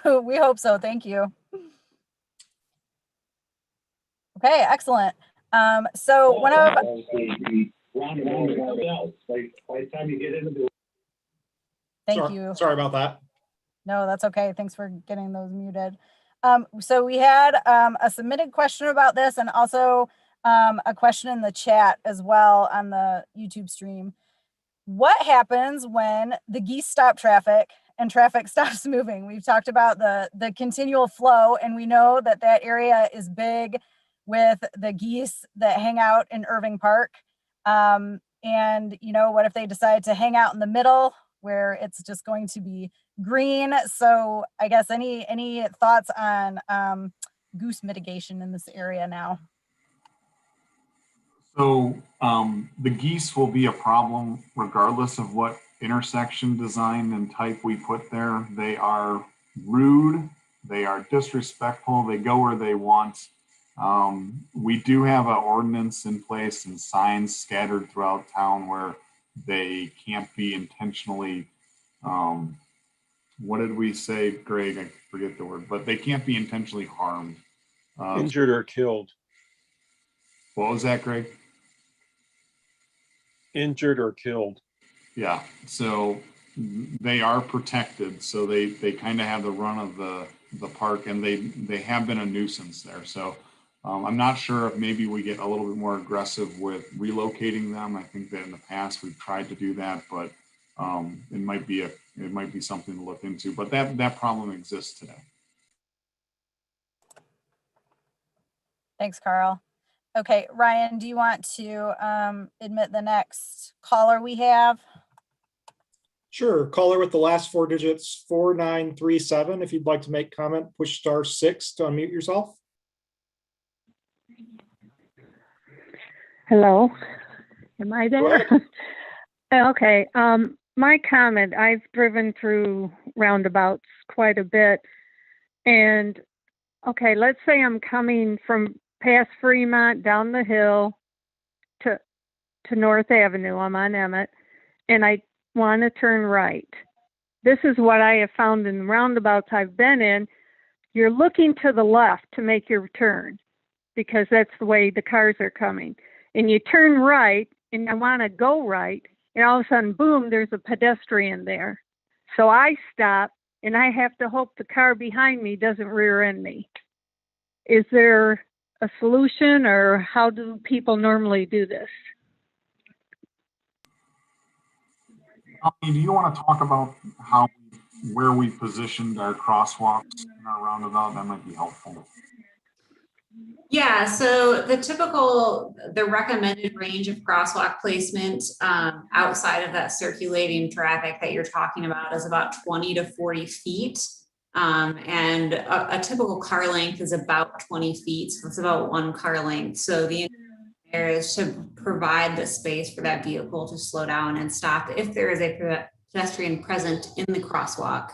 We hope so. Thank you. Okay, excellent. So one of By the time you get into the thank you. Sorry about that. No, that's okay. Thanks for getting those muted. So we had a submitted question about this, and also a question in the chat as well on the YouTube stream. What happens when the geese stop traffic and traffic stops moving? We've talked about the continual flow, and we know that that area is big with the geese that hang out in Irving Park. And you know, what if they decide to hang out in the middle where it's just going to be green? So I guess any thoughts on goose mitigation in this area now? So the geese will be a problem regardless of what intersection design and type we put there. They are rude, they are disrespectful, they go where they want. We do have an ordinance in place and signs scattered throughout town where they can't be intentionally, what did we say, Greg? I forget the word, but they can't be intentionally harmed. Injured or killed. What was that, Greg? Injured or killed. Yeah, so they are protected. So they kind of have the run of the park, and they have been a nuisance there. So I'm not sure if maybe we get a little bit more aggressive with relocating them. I think that in the past we've tried to do that, but it might be something to look into. But that problem exists today. Thanks, Carl. Okay, Ryan, do you want to admit the next caller we have? Sure. Caller with the last four digits, 4937. If you'd like to make comment, push *6 to unmute yourself. Hello, am I there? Okay, my comment, I've driven through roundabouts quite a bit, and okay, let's say I'm coming from past Fremont down the hill to North Avenue. I'm on Emmett, and I want to turn right. This is what I have found in the roundabouts I've been in. You're looking to the left to make your turn because that's the way the cars are coming. And you turn right, and I want to go right, and all of a sudden, boom, there's a pedestrian there. So I stop, and I have to hope the car behind me doesn't rear end me. Is there a solution, or how do people normally do this? Do you want to talk about where we positioned our crosswalks in our roundabout? That might be helpful. Yeah, so the recommended range of crosswalk placement outside of that circulating traffic that you're talking about is about 20 to 40 feet. And a typical car length is about 20 feet, so it's about one car length. So the intent there is to provide the space for that vehicle to slow down and stop if there is a pedestrian present in the crosswalk.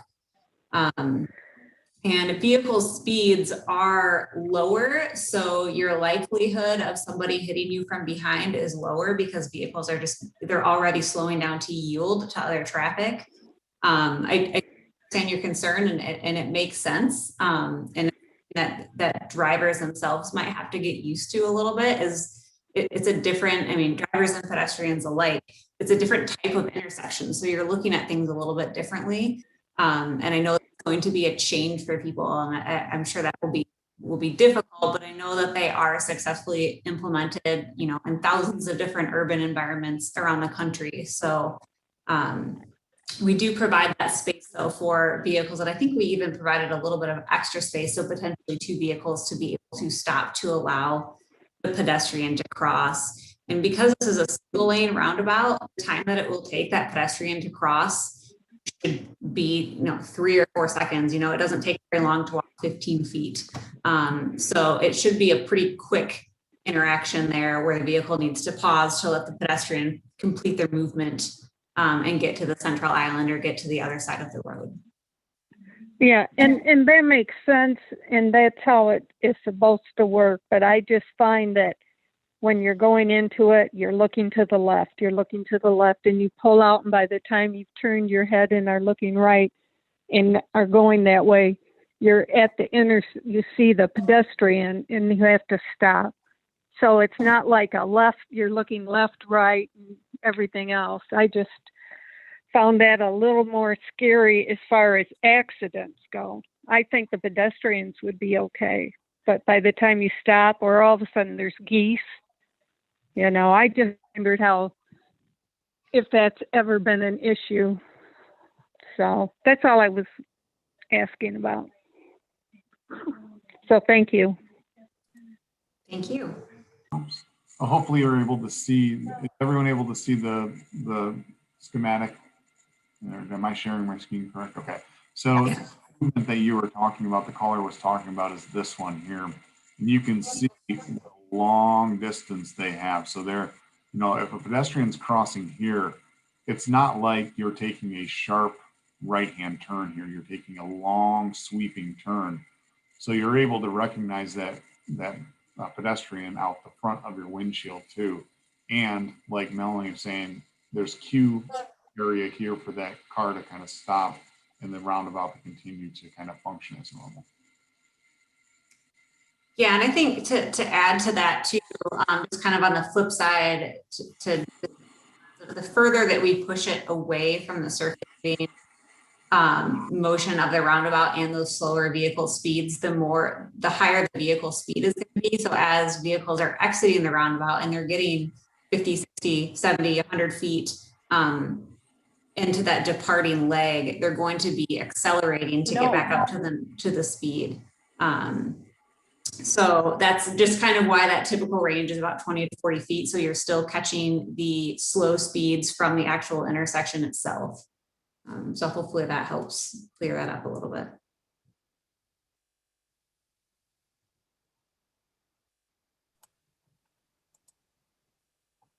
And vehicle speeds are lower, so your likelihood of somebody hitting you from behind is lower because vehicles are they're already slowing down to yield to other traffic. I understand your concern, and it makes sense. And that drivers themselves might have to get used to a little bit it's a different, I mean, drivers and pedestrians alike, it's a different type of intersection. So you're looking at things a little bit differently. And I know it's going to be a change for people, and I'm sure that will be difficult, but I know that they are successfully implemented, you know, in thousands of different urban environments around the country. So we do provide that space though for vehicles, and I think we even provided a little bit of extra space, so potentially two vehicles to be able to stop to allow the pedestrian to cross. And because this is a single lane roundabout, the time that it will take that pedestrian to cross should be, 3 or 4 seconds. It doesn't take very long to walk 15 feet. So it should be a pretty quick interaction there where the vehicle needs to pause to let the pedestrian complete their movement and get to the central island or get to the other side of the road. Yeah, and that makes sense, and that's how it is supposed to work. But I just find that when you're going into it, you're looking to the left, and you pull out, and by the time you've turned your head and are looking right and are going that way, you're at the you see the pedestrian, and you have to stop. So it's not like a left, you're looking left, right, and everything else. I just found that a little more scary as far as accidents go. I think the pedestrians would be okay, but by the time you stop, or all of a sudden there's geese, I just wondered if that's ever been an issue. So that's all I was asking about. So thank you. Thank you. So hopefully you're able to see, is everyone able to see the schematic? Am I sharing my screen correct? Okay. So the movement that you were talking about, the caller was talking about, is this one here. And you can see the long distance they have. So they're, if a pedestrian's crossing here, it's not like you're taking a sharp right-hand turn here. You're taking a long sweeping turn. So you're able to recognize that pedestrian out the front of your windshield too. And like Melanie was saying, there's queue area here for that car to kind of stop and the roundabout to continue to kind of function as normal. Yeah, and I think to add to that too, just kind of on the flip side, to the further that we push it away from the circulating motion of the roundabout and those slower vehicle speeds, the higher the vehicle speed is going to be. So as vehicles are exiting the roundabout and they're getting 50, 60, 70, 100 feet into that departing leg, they're going to be accelerating to get back up to the speed. So that's just kind of why that typical range is about 20 to 40 feet. So you're still catching the slow speeds from the actual intersection itself. So hopefully that helps clear that up a little bit.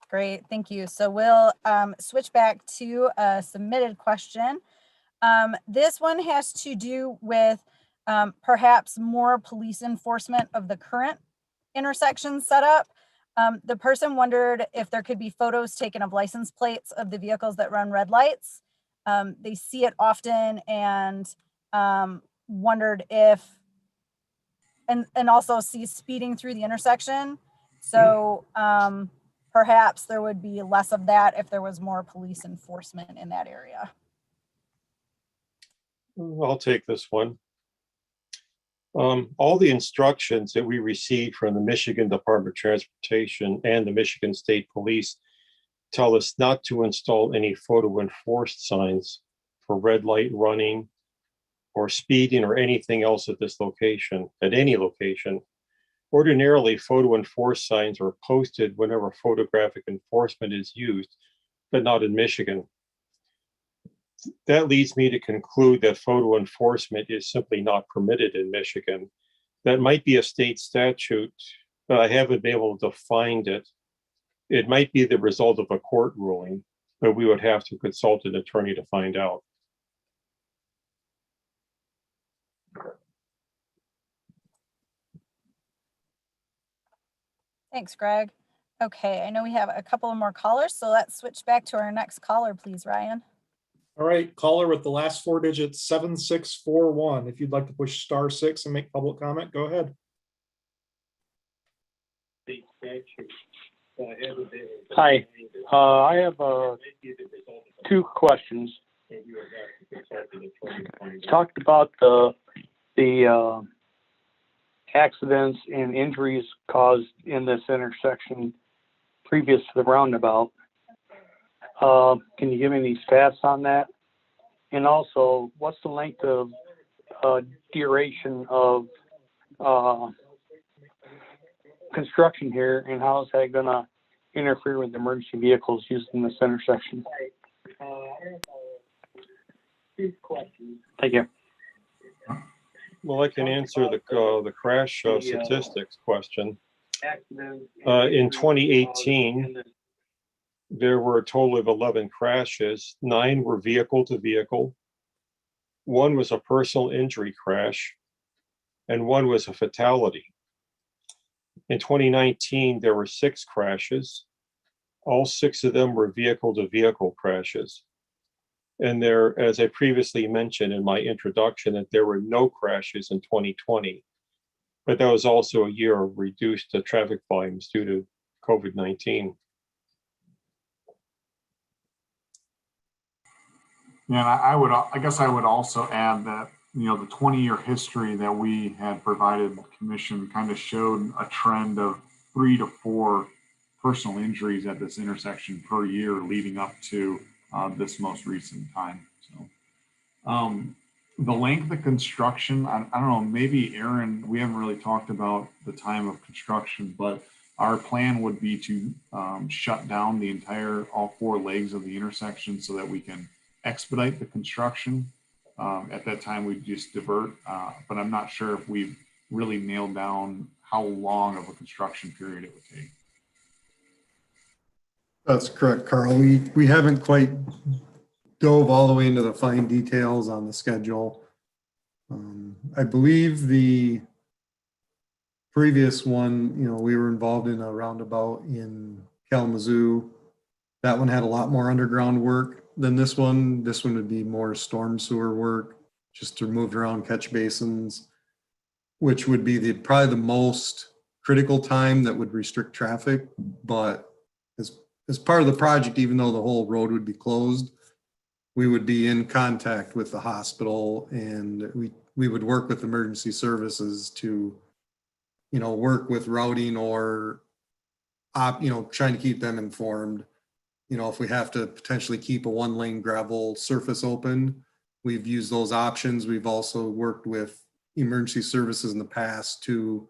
Great, thank you. So we'll switch back to a submitted question. This one has to do with perhaps more police enforcement of the current intersection setup. The person wondered if there could be photos taken of license plates of the vehicles that run red lights. They see it often and wondered if, and also see speeding through the intersection. So perhaps there would be less of that if there was more police enforcement in that area. I'll take this one. All the instructions that we received from the Michigan Department of Transportation and the Michigan State Police tell us not to install any photo enforced signs for red light running or speeding or anything else at this location, at any location. Ordinarily, photo enforced signs are posted whenever photographic enforcement is used, but not in Michigan. That leads me to conclude that photo enforcement is simply not permitted in Michigan. That might be a state statute, but I haven't been able to find it. It might be the result of a court ruling, but we would have to consult an attorney to find out. Thanks, Greg. Okay, I know we have a couple of more callers, so let's switch back to our next caller, please, Ryan. All right, caller with the last 4 digits, 7641. If you'd like to push *6 and make public comment, go ahead. Hi, I have 2 questions. Talked about the accidents and injuries caused in this intersection previous to the roundabout. Can you give me any stats on that? And also, what's the length of duration of construction here, and how is that going to interfere with emergency vehicles used in this intersection? Thank you. Well, I can answer the crash statistics question. In 2018, there were a total of 11 crashes. 9 were vehicle to vehicle. 1 was a personal injury crash, and 1 was a fatality. In 2019, there were 6 crashes. All 6 of them were vehicle to vehicle crashes. And there, as I previously mentioned in my introduction, that there were no crashes in 2020, but that was also a year of reduced traffic volumes due to COVID-19. Yeah, and I guess I would also add that, the 20-year history that we had provided the commission kind of showed a trend of 3 to 4 personal injuries at this intersection per year leading up to this most recent time. So the length of construction, I don't know, maybe Aaron, we haven't really talked about the time of construction, but our plan would be to shut down all 4 legs of the intersection so that we can expedite the construction. At that time, we'd just divert, but I'm not sure if we've really nailed down how long of a construction period it would take. That's correct, Carl. We haven't quite dove all the way into the fine details on the schedule. I believe the previous one, we were involved in a roundabout in Kalamazoo. That one had a lot more underground work than this one. This one would be more storm sewer work, just to move around catch basins, which would be probably the most critical time that would restrict traffic. But as part of the project, even though the whole road would be closed, we would be in contact with the hospital, and we would work with emergency services to, work with routing or, trying to keep them informed. If we have to potentially keep a 1-lane gravel surface open, we've used those options. We've also worked with emergency services in the past to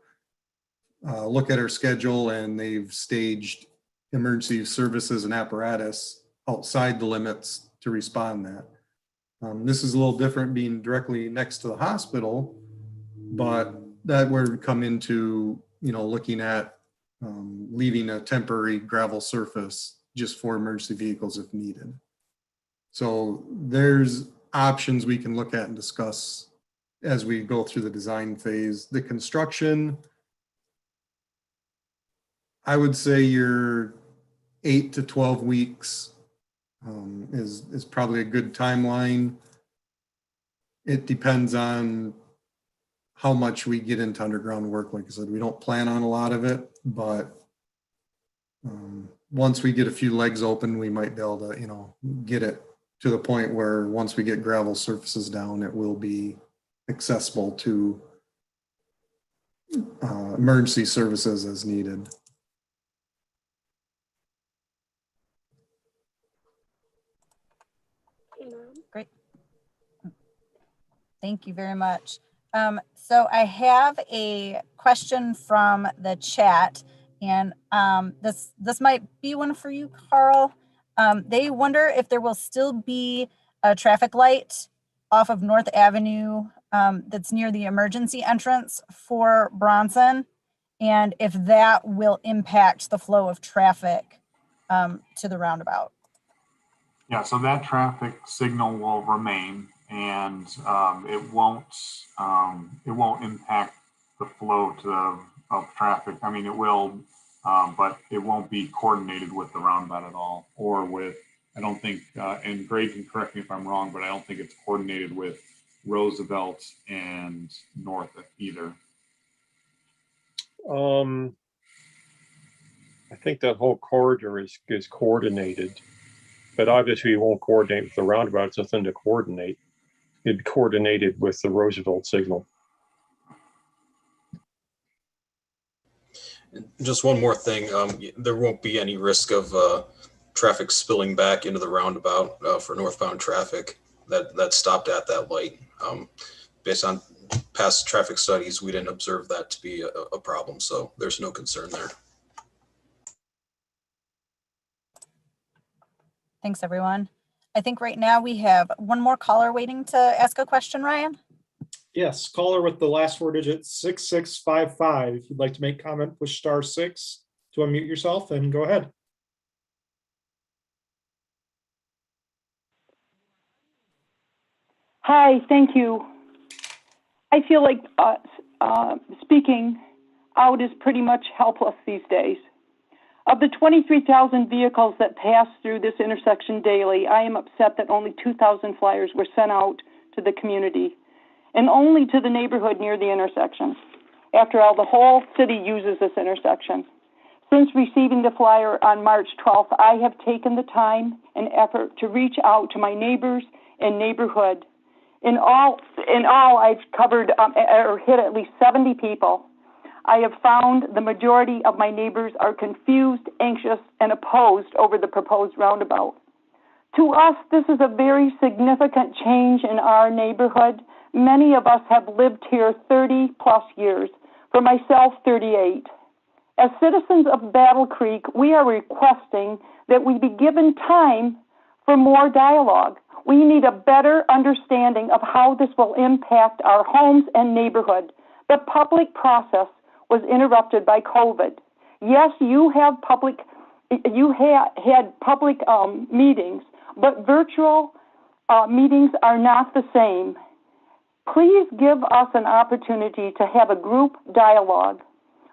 look at our schedule, and they've staged emergency services and apparatus outside the limits to respond that. This is a little different being directly next to the hospital, but that would come into, looking at leaving a temporary gravel surface just for emergency vehicles if needed. So there's options we can look at and discuss as we go through the design phase. The construction, I would say you're 8 to 12 weeks is probably a good timeline. It depends on how much we get into underground work. Like I said, we don't plan on a lot of it, but once we get a few legs open, we might be able to, get it to the point where once we get gravel surfaces down, it will be accessible to emergency services as needed. Great. Thank you very much. So I have a question from the chat, and this might be one for you, Carl. They wonder if there will still be a traffic light off of North Avenue that's near the emergency entrance for Bronson, and if that will impact the flow of traffic to the roundabout. Yeah, so that traffic signal will remain, and it won't impact the flow of traffic. I mean, it will, but it won't be coordinated with the roundabout at all, or with, I don't think, and Greg can correct me if I'm wrong, but I don't think it's coordinated with Roosevelt and North either. I think that whole corridor is coordinated, but obviously you won't coordinate with the roundabout. It's nothing to coordinate. It'd be coordinated with the Roosevelt signal. Just one more thing, there won't be any risk of traffic spilling back into the roundabout for northbound traffic that stopped at that light. Based on past traffic studies, we didn't observe that to be a problem, so there's no concern there. Thanks, everyone. I think right now we have one more caller waiting to ask a question, Ryan. Yes, caller with the last four digits, 6655. If you'd like to make comment, push *6 to unmute yourself and go ahead. Hi, thank you. I feel like speaking out is pretty much helpless these days. Of the 23,000 vehicles that pass through this intersection daily, I am upset that only 2,000 flyers were sent out to the community and only to the neighborhood near the intersection. After all, the whole city uses this intersection. Since receiving the flyer on March 12th, I have taken the time and effort to reach out to my neighbors and neighborhood. In all, I've covered or hit at least 70 people. I have found the majority of my neighbors are confused, anxious, and opposed over the proposed roundabout. To us, this is a very significant change in our neighborhood. Many of us have lived here 30 plus years. For myself, 38. As citizens of Battle Creek, we are requesting that we be given time for more dialogue. We need a better understanding of how this will impact our homes and neighborhood. The public process was interrupted by COVID. Yes, you had public meetings, but virtual meetings are not the same. Please give us an opportunity to have a group dialogue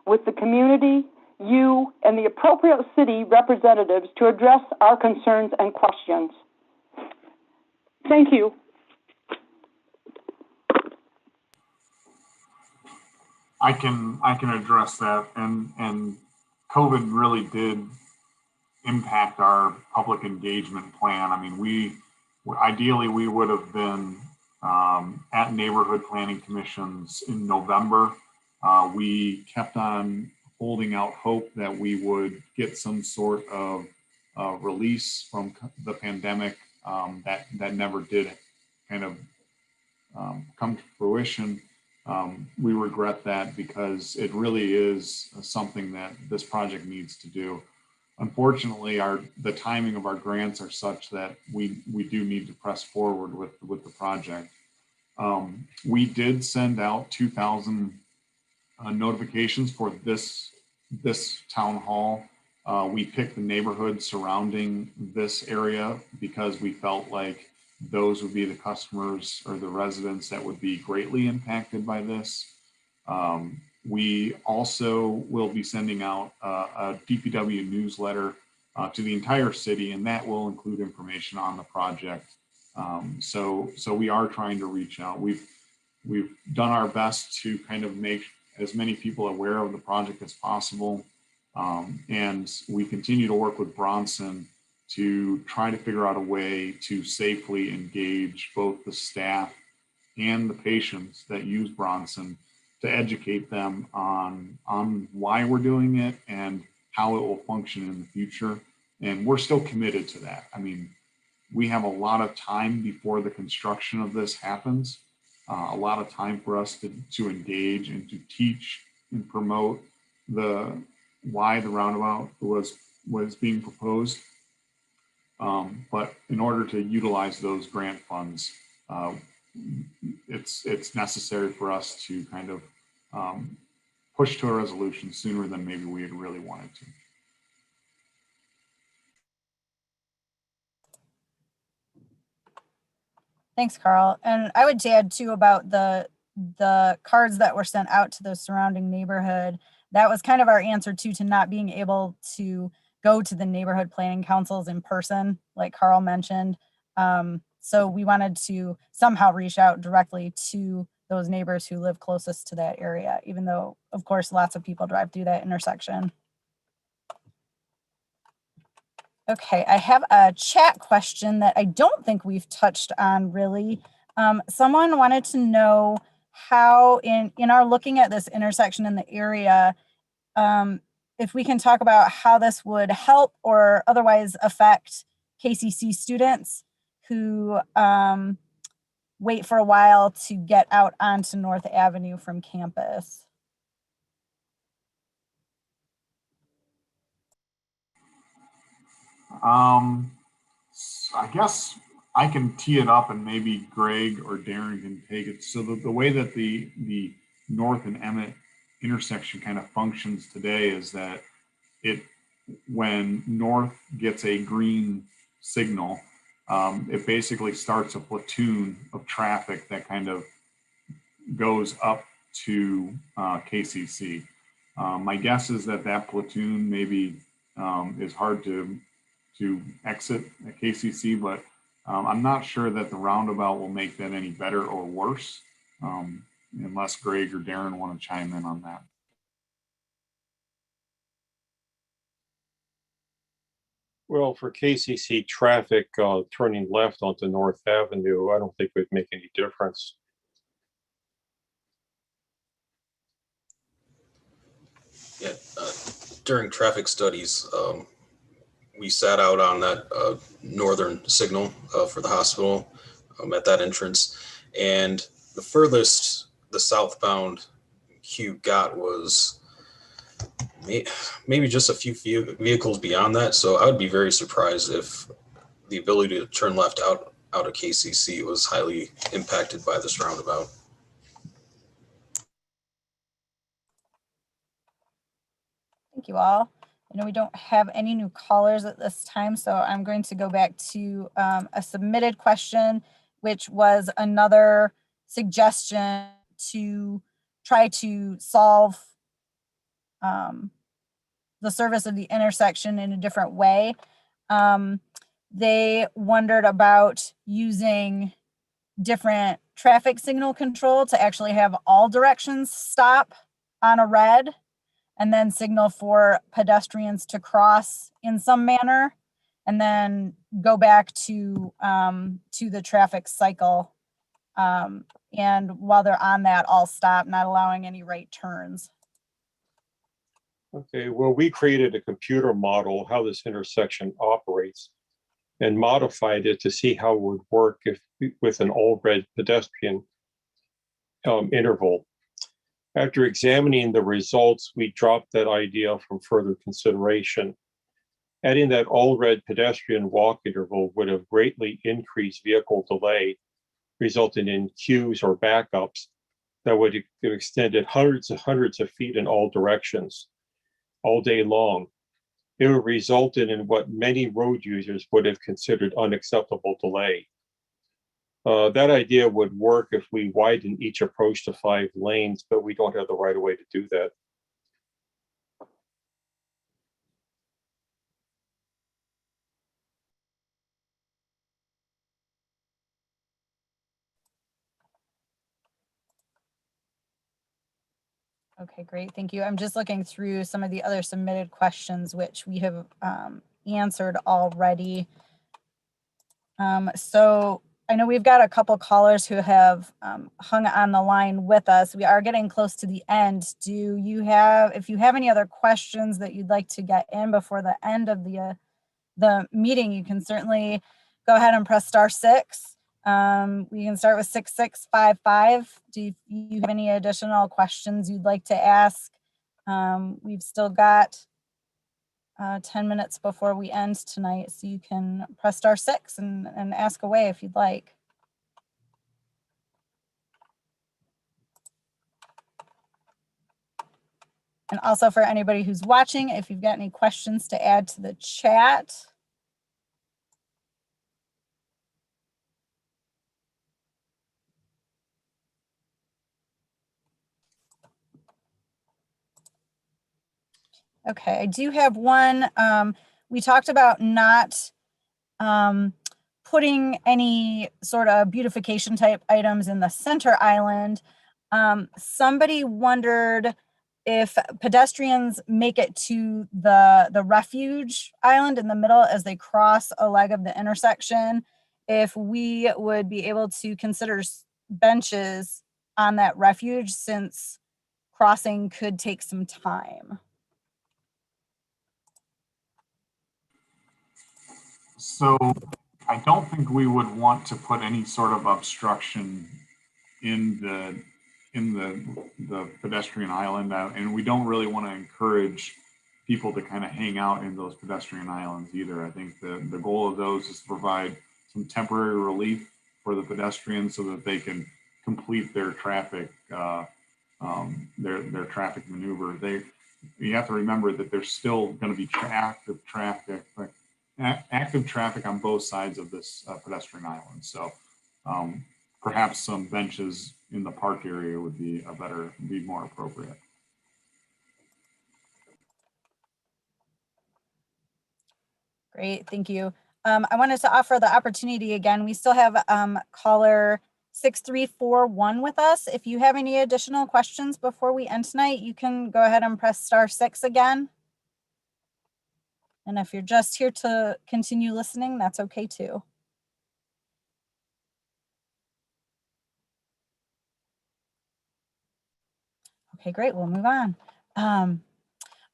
with the community, you, and the appropriate city representatives to address our concerns and questions. Thank you. I can address that, and COVID really did impact our public engagement plan. I mean, ideally we would have been at neighborhood planning commissions in November. We kept on holding out hope that we would get some sort of release from the pandemic. That never did kind of come to fruition. We regret that because it really is something that this project needs to do. Unfortunately, the timing of our grants are such that we do need to press forward with the project. We did send out 2,000 notifications for this town hall. We picked the neighborhood surrounding this area because we felt like those would be the customers or the residents that would be greatly impacted by this. We also will be sending out a DPW newsletter to the entire city, and that will include information on the project. So we are trying to reach out. We've done our best to kind of make as many people aware of the project as possible. And we continue to work with Bronson to try to figure out a way to safely engage both the staff and the patients that use Bronson to educate them on why we're doing it and how it will function in the future. And we're still committed to that. I mean, we have a lot of time before the construction of this happens, a lot of time for us to engage and to teach and promote why the roundabout was being proposed. But in order to utilize those grant funds, it's necessary for us to kind of push to a resolution sooner than maybe we had really wanted to. Thanks, Carl. And I would add too about the cards that were sent out to the surrounding neighborhood. That was kind of our answer to not being able to go to the neighborhood planning councils in person, like Carl mentioned. So we wanted to somehow reach out directly to those neighbors who live closest to that area, even though, of course, lots of people drive through that intersection. Okay, I have a chat question that I don't think we've touched on really. Someone wanted to know how in our looking at this intersection in the area, if we can talk about how this would help or otherwise affect KCC students who wait for a while to get out onto North Avenue from campus. I guess I can tee it up and maybe Greg or Darren can take it. So the way that the North and Emmett intersection kind of functions today is that when North gets a green signal, it basically starts a platoon of traffic that kind of goes up to KCC. My guess is that platoon maybe is hard to exit at KCC, but I'm not sure that the roundabout will make that any better or worse, unless Greg or Darren want to chime in on that. Well, for KCC traffic turning left onto North Avenue, I don't think it would make any difference. Yeah, during traffic studies, we sat out on that northern signal for the hospital at that entrance, and the furthest the southbound queue got was maybe just a few vehicles beyond that. So I would be very surprised if the ability to turn left out of KCC was highly impacted by this roundabout. Thank you all. I know we don't have any new callers at this time, so I'm going to go back to a submitted question, which was another suggestion to try to solve the service of the intersection in a different way. They wondered about using different traffic signal control to actually have all directions stop on a red, and then signal for pedestrians to cross in some manner, and then go back to the traffic cycle. And while they're on that, all stop, not allowing any right turns. Okay, well, we created a computer model how this intersection operates and modified it to see how it would work if with an all red pedestrian interval. After examining the results, we dropped that idea from further consideration. Adding that all red pedestrian walk interval would have greatly increased vehicle delay, resulting in queues or backups that would have extended hundreds of feet in all directions all day long. It would have resulted in what many road users would have considered unacceptable delay. That idea would work if we widen each approach to 5 lanes, but we don't have the right of way to do that. Okay, great, thank you. I'm just looking through some of the other submitted questions, which we have answered already. So I know we've got a couple callers who have hung on the line with us. We are getting close to the end. If you have any other questions that you'd like to get in before the end of the meeting, you can certainly go ahead and press *6. We can start with 6655. Do you have any additional questions you'd like to ask? We've still got 10 minutes before we end tonight, so you can press *6 and ask away if you'd like. And also for anybody who's watching, if you've got any questions to add to the chat. Okay, I do have one. We talked about not putting any sort of beautification type items in the center island. Somebody wondered if pedestrians make it to the refuge island in the middle as they cross a leg of the intersection, if we would be able to consider benches on that refuge, since crossing could take some time. So I don't think we would want to put any sort of obstruction in the pedestrian island, and we don't really want to encourage people to kind of hang out in those pedestrian islands either. I think the goal of those is to provide some temporary relief for the pedestrians so that they can complete their traffic their traffic maneuver. You have to remember that there's still going to be active traffic on both sides of this pedestrian island. So perhaps some benches in the park area would be more appropriate. Great, thank you. I wanted to offer the opportunity again. We still have caller 6341 with us. If you have any additional questions before we end tonight, you can go ahead and press *6 again. And if you're just here to continue listening, that's okay too. Okay, great, we'll move on.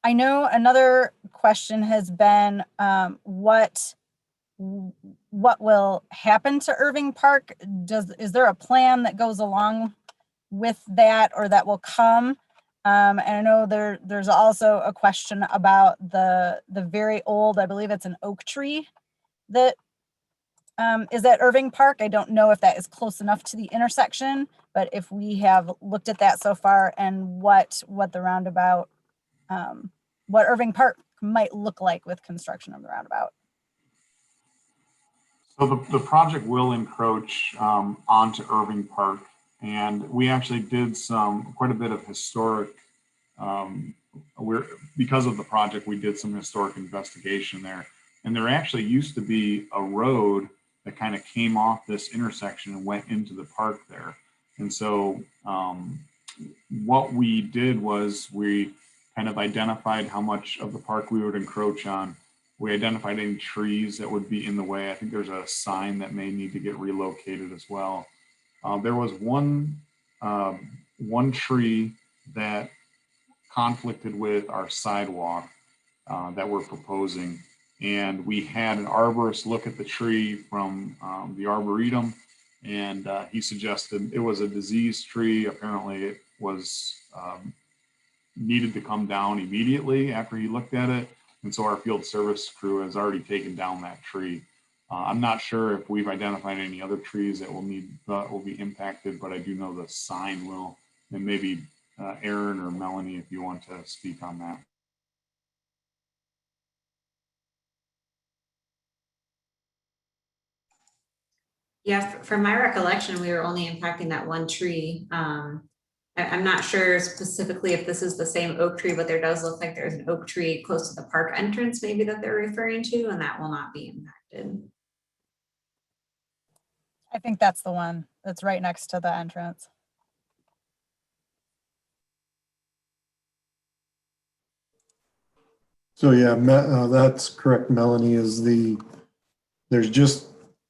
I know another question has been what will happen to Irving Park? Is there a plan that goes along with that or that will come? And I know there's also a question about the very old, I believe it's an oak tree that is at Irving Park. I don't know if that is close enough to the intersection, but if we have looked at that so far and what the roundabout, what Irving Park might look like with construction of the roundabout. So the project will encroach onto Irving Park, and we actually did quite a bit of historic. Because of the project, we did some historic investigation there, and there actually used to be a road that kind of came off this intersection and went into the park there. And so what we did was we kind of identified how much of the park we would encroach on. We identified any trees that would be in the way. I think there's a sign that may need to get relocated as well. There was one tree that conflicted with our sidewalk that we're proposing. And we had an arborist look at the tree from the Arboretum, and he suggested it was a diseased tree. Apparently it was needed to come down immediately after he looked at it. And so our field service crew has already taken down that tree. I'm not sure if we've identified any other trees that will be impacted, but I do know the sign will. And maybe Aaron or Melanie, if you want to speak on that. Yeah, from my recollection, we were only impacting that one tree. I'm not sure specifically if this is the same oak tree, but there does look like there's an oak tree close to the park entrance maybe that they're referring to, and that will not be impacted. I think that's the one that's right next to the entrance. So yeah, that's correct, Melanie, there's just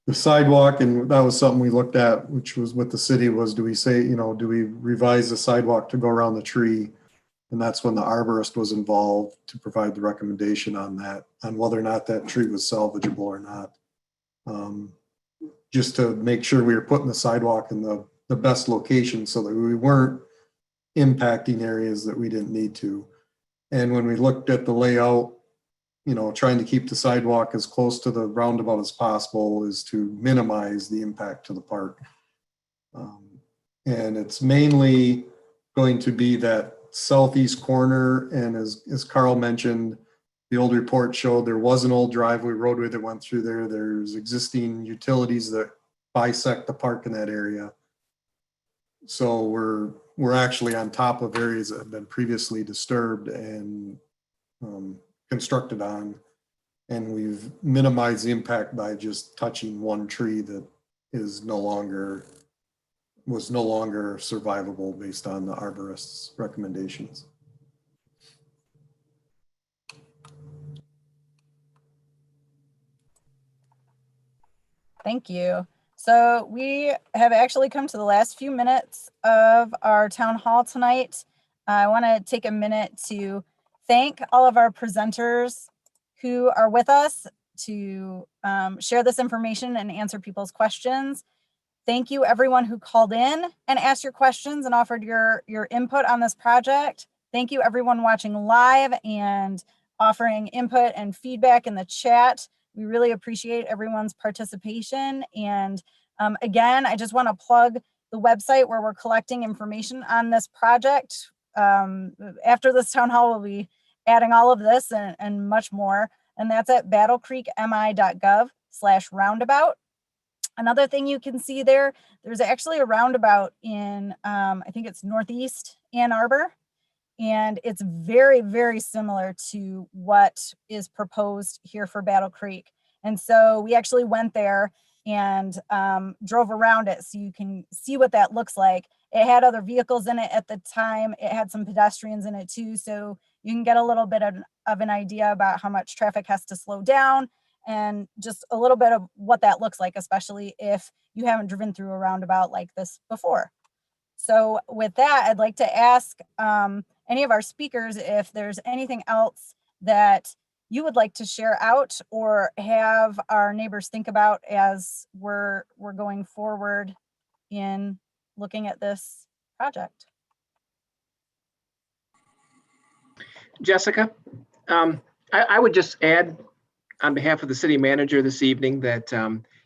the sidewalk, and that was something we looked at, which was with the city, was do we revise the sidewalk to go around the tree? And that's when the arborist was involved to provide the recommendation on that, on whether or not that tree was salvageable or not. Just to make sure we were putting the sidewalk in the best location so that we weren't impacting areas that we didn't need to. And when we looked at the layout, trying to keep the sidewalk as close to the roundabout as possible is to minimize the impact to the park. And it's mainly going to be that southeast corner. And as Carl mentioned, the old report showed there was an old roadway that went through there. There's existing utilities that bisect the park in that area. So we're actually on top of areas that have been previously disturbed and constructed on, and we've minimized the impact by just touching one tree that was no longer survivable based on the arborist's recommendations. Thank you. So we have actually come to the last few minutes of our town hall tonight. I want to take a minute to thank all of our presenters who are with us to share this information and answer people's questions. Thank you everyone who called in and asked your questions and offered your input on this project. Thank you everyone watching live and offering input and feedback in the chat. We really appreciate everyone's participation. And again, I just want to plug the website where we're collecting information on this project. After this town hall, we'll be adding all of this and much more. And that's at battlecreekmi.gov/roundabout. Another thing you can see there's actually a roundabout in, I think it's Northeast Ann Arbor. And it's very, very similar to what is proposed here for Battle Creek. And so we actually went there and drove around it so you can see what that looks like. It had other vehicles in it at the time. It had some pedestrians in it too. So you can get a little bit of an idea about how much traffic has to slow down and just a little bit of what that looks like, especially if you haven't driven through a roundabout like this before. So with that, I'd like to ask any of our speakers if there's anything else that you would like to share out or have our neighbors think about as we're going forward in looking at this project. Jessica, I would just add on behalf of the city manager this evening that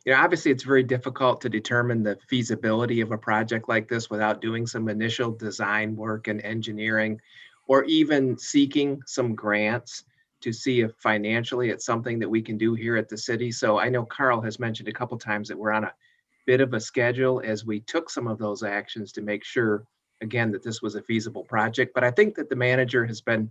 obviously it's very difficult to determine the feasibility of a project like this without doing some initial design work and engineering, or even seeking some grants to see if financially it's something that we can do here at the city. So I know Carl has mentioned a couple times that we're on a bit of a schedule as we took some of those actions to make sure, again, that this was a feasible project. But I think that the manager has been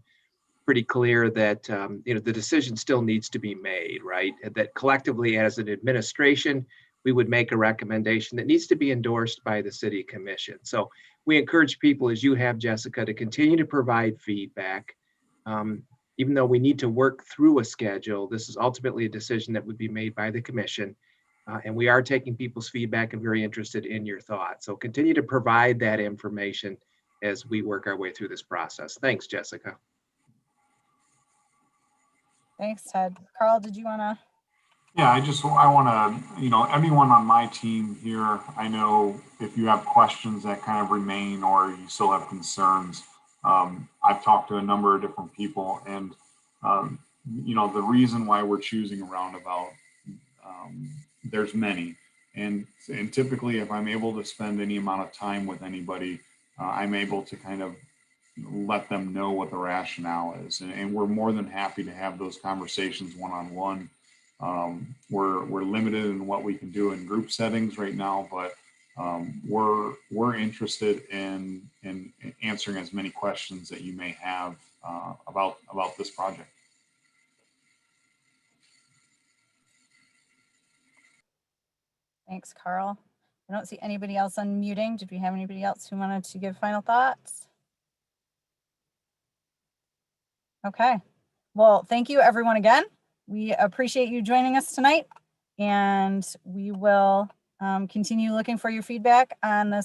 pretty clear that the decision still needs to be made, right? That collectively as an administration, we would make a recommendation that needs to be endorsed by the city commission. So we encourage people, as you have, Jessica, to continue to provide feedback. Even though we need to work through a schedule, this is ultimately a decision that would be made by the commission. And we are taking people's feedback and very interested in your thoughts. So continue to provide that information as we work our way through this process. Thanks, Jessica. Thanks, Ted. Carl, did you want to? Yeah, I want to, everyone on my team here, I know if you have questions that kind of remain or you still have concerns, I've talked to a number of different people, and, the reason why we're choosing a roundabout, there's many. And typically, if I'm able to spend any amount of time with anybody, I'm able to kind of let them know what the rationale is. And we're more than happy to have those conversations one-on-one. We're limited in what we can do in group settings right now, but we're interested in answering as many questions that you may have about this project. Thanks, Carl. I don't see anybody else unmuting. Did we have anybody else who wanted to give final thoughts? Okay. Well, thank you everyone again. We appreciate you joining us tonight, and we will continue looking for your feedback on this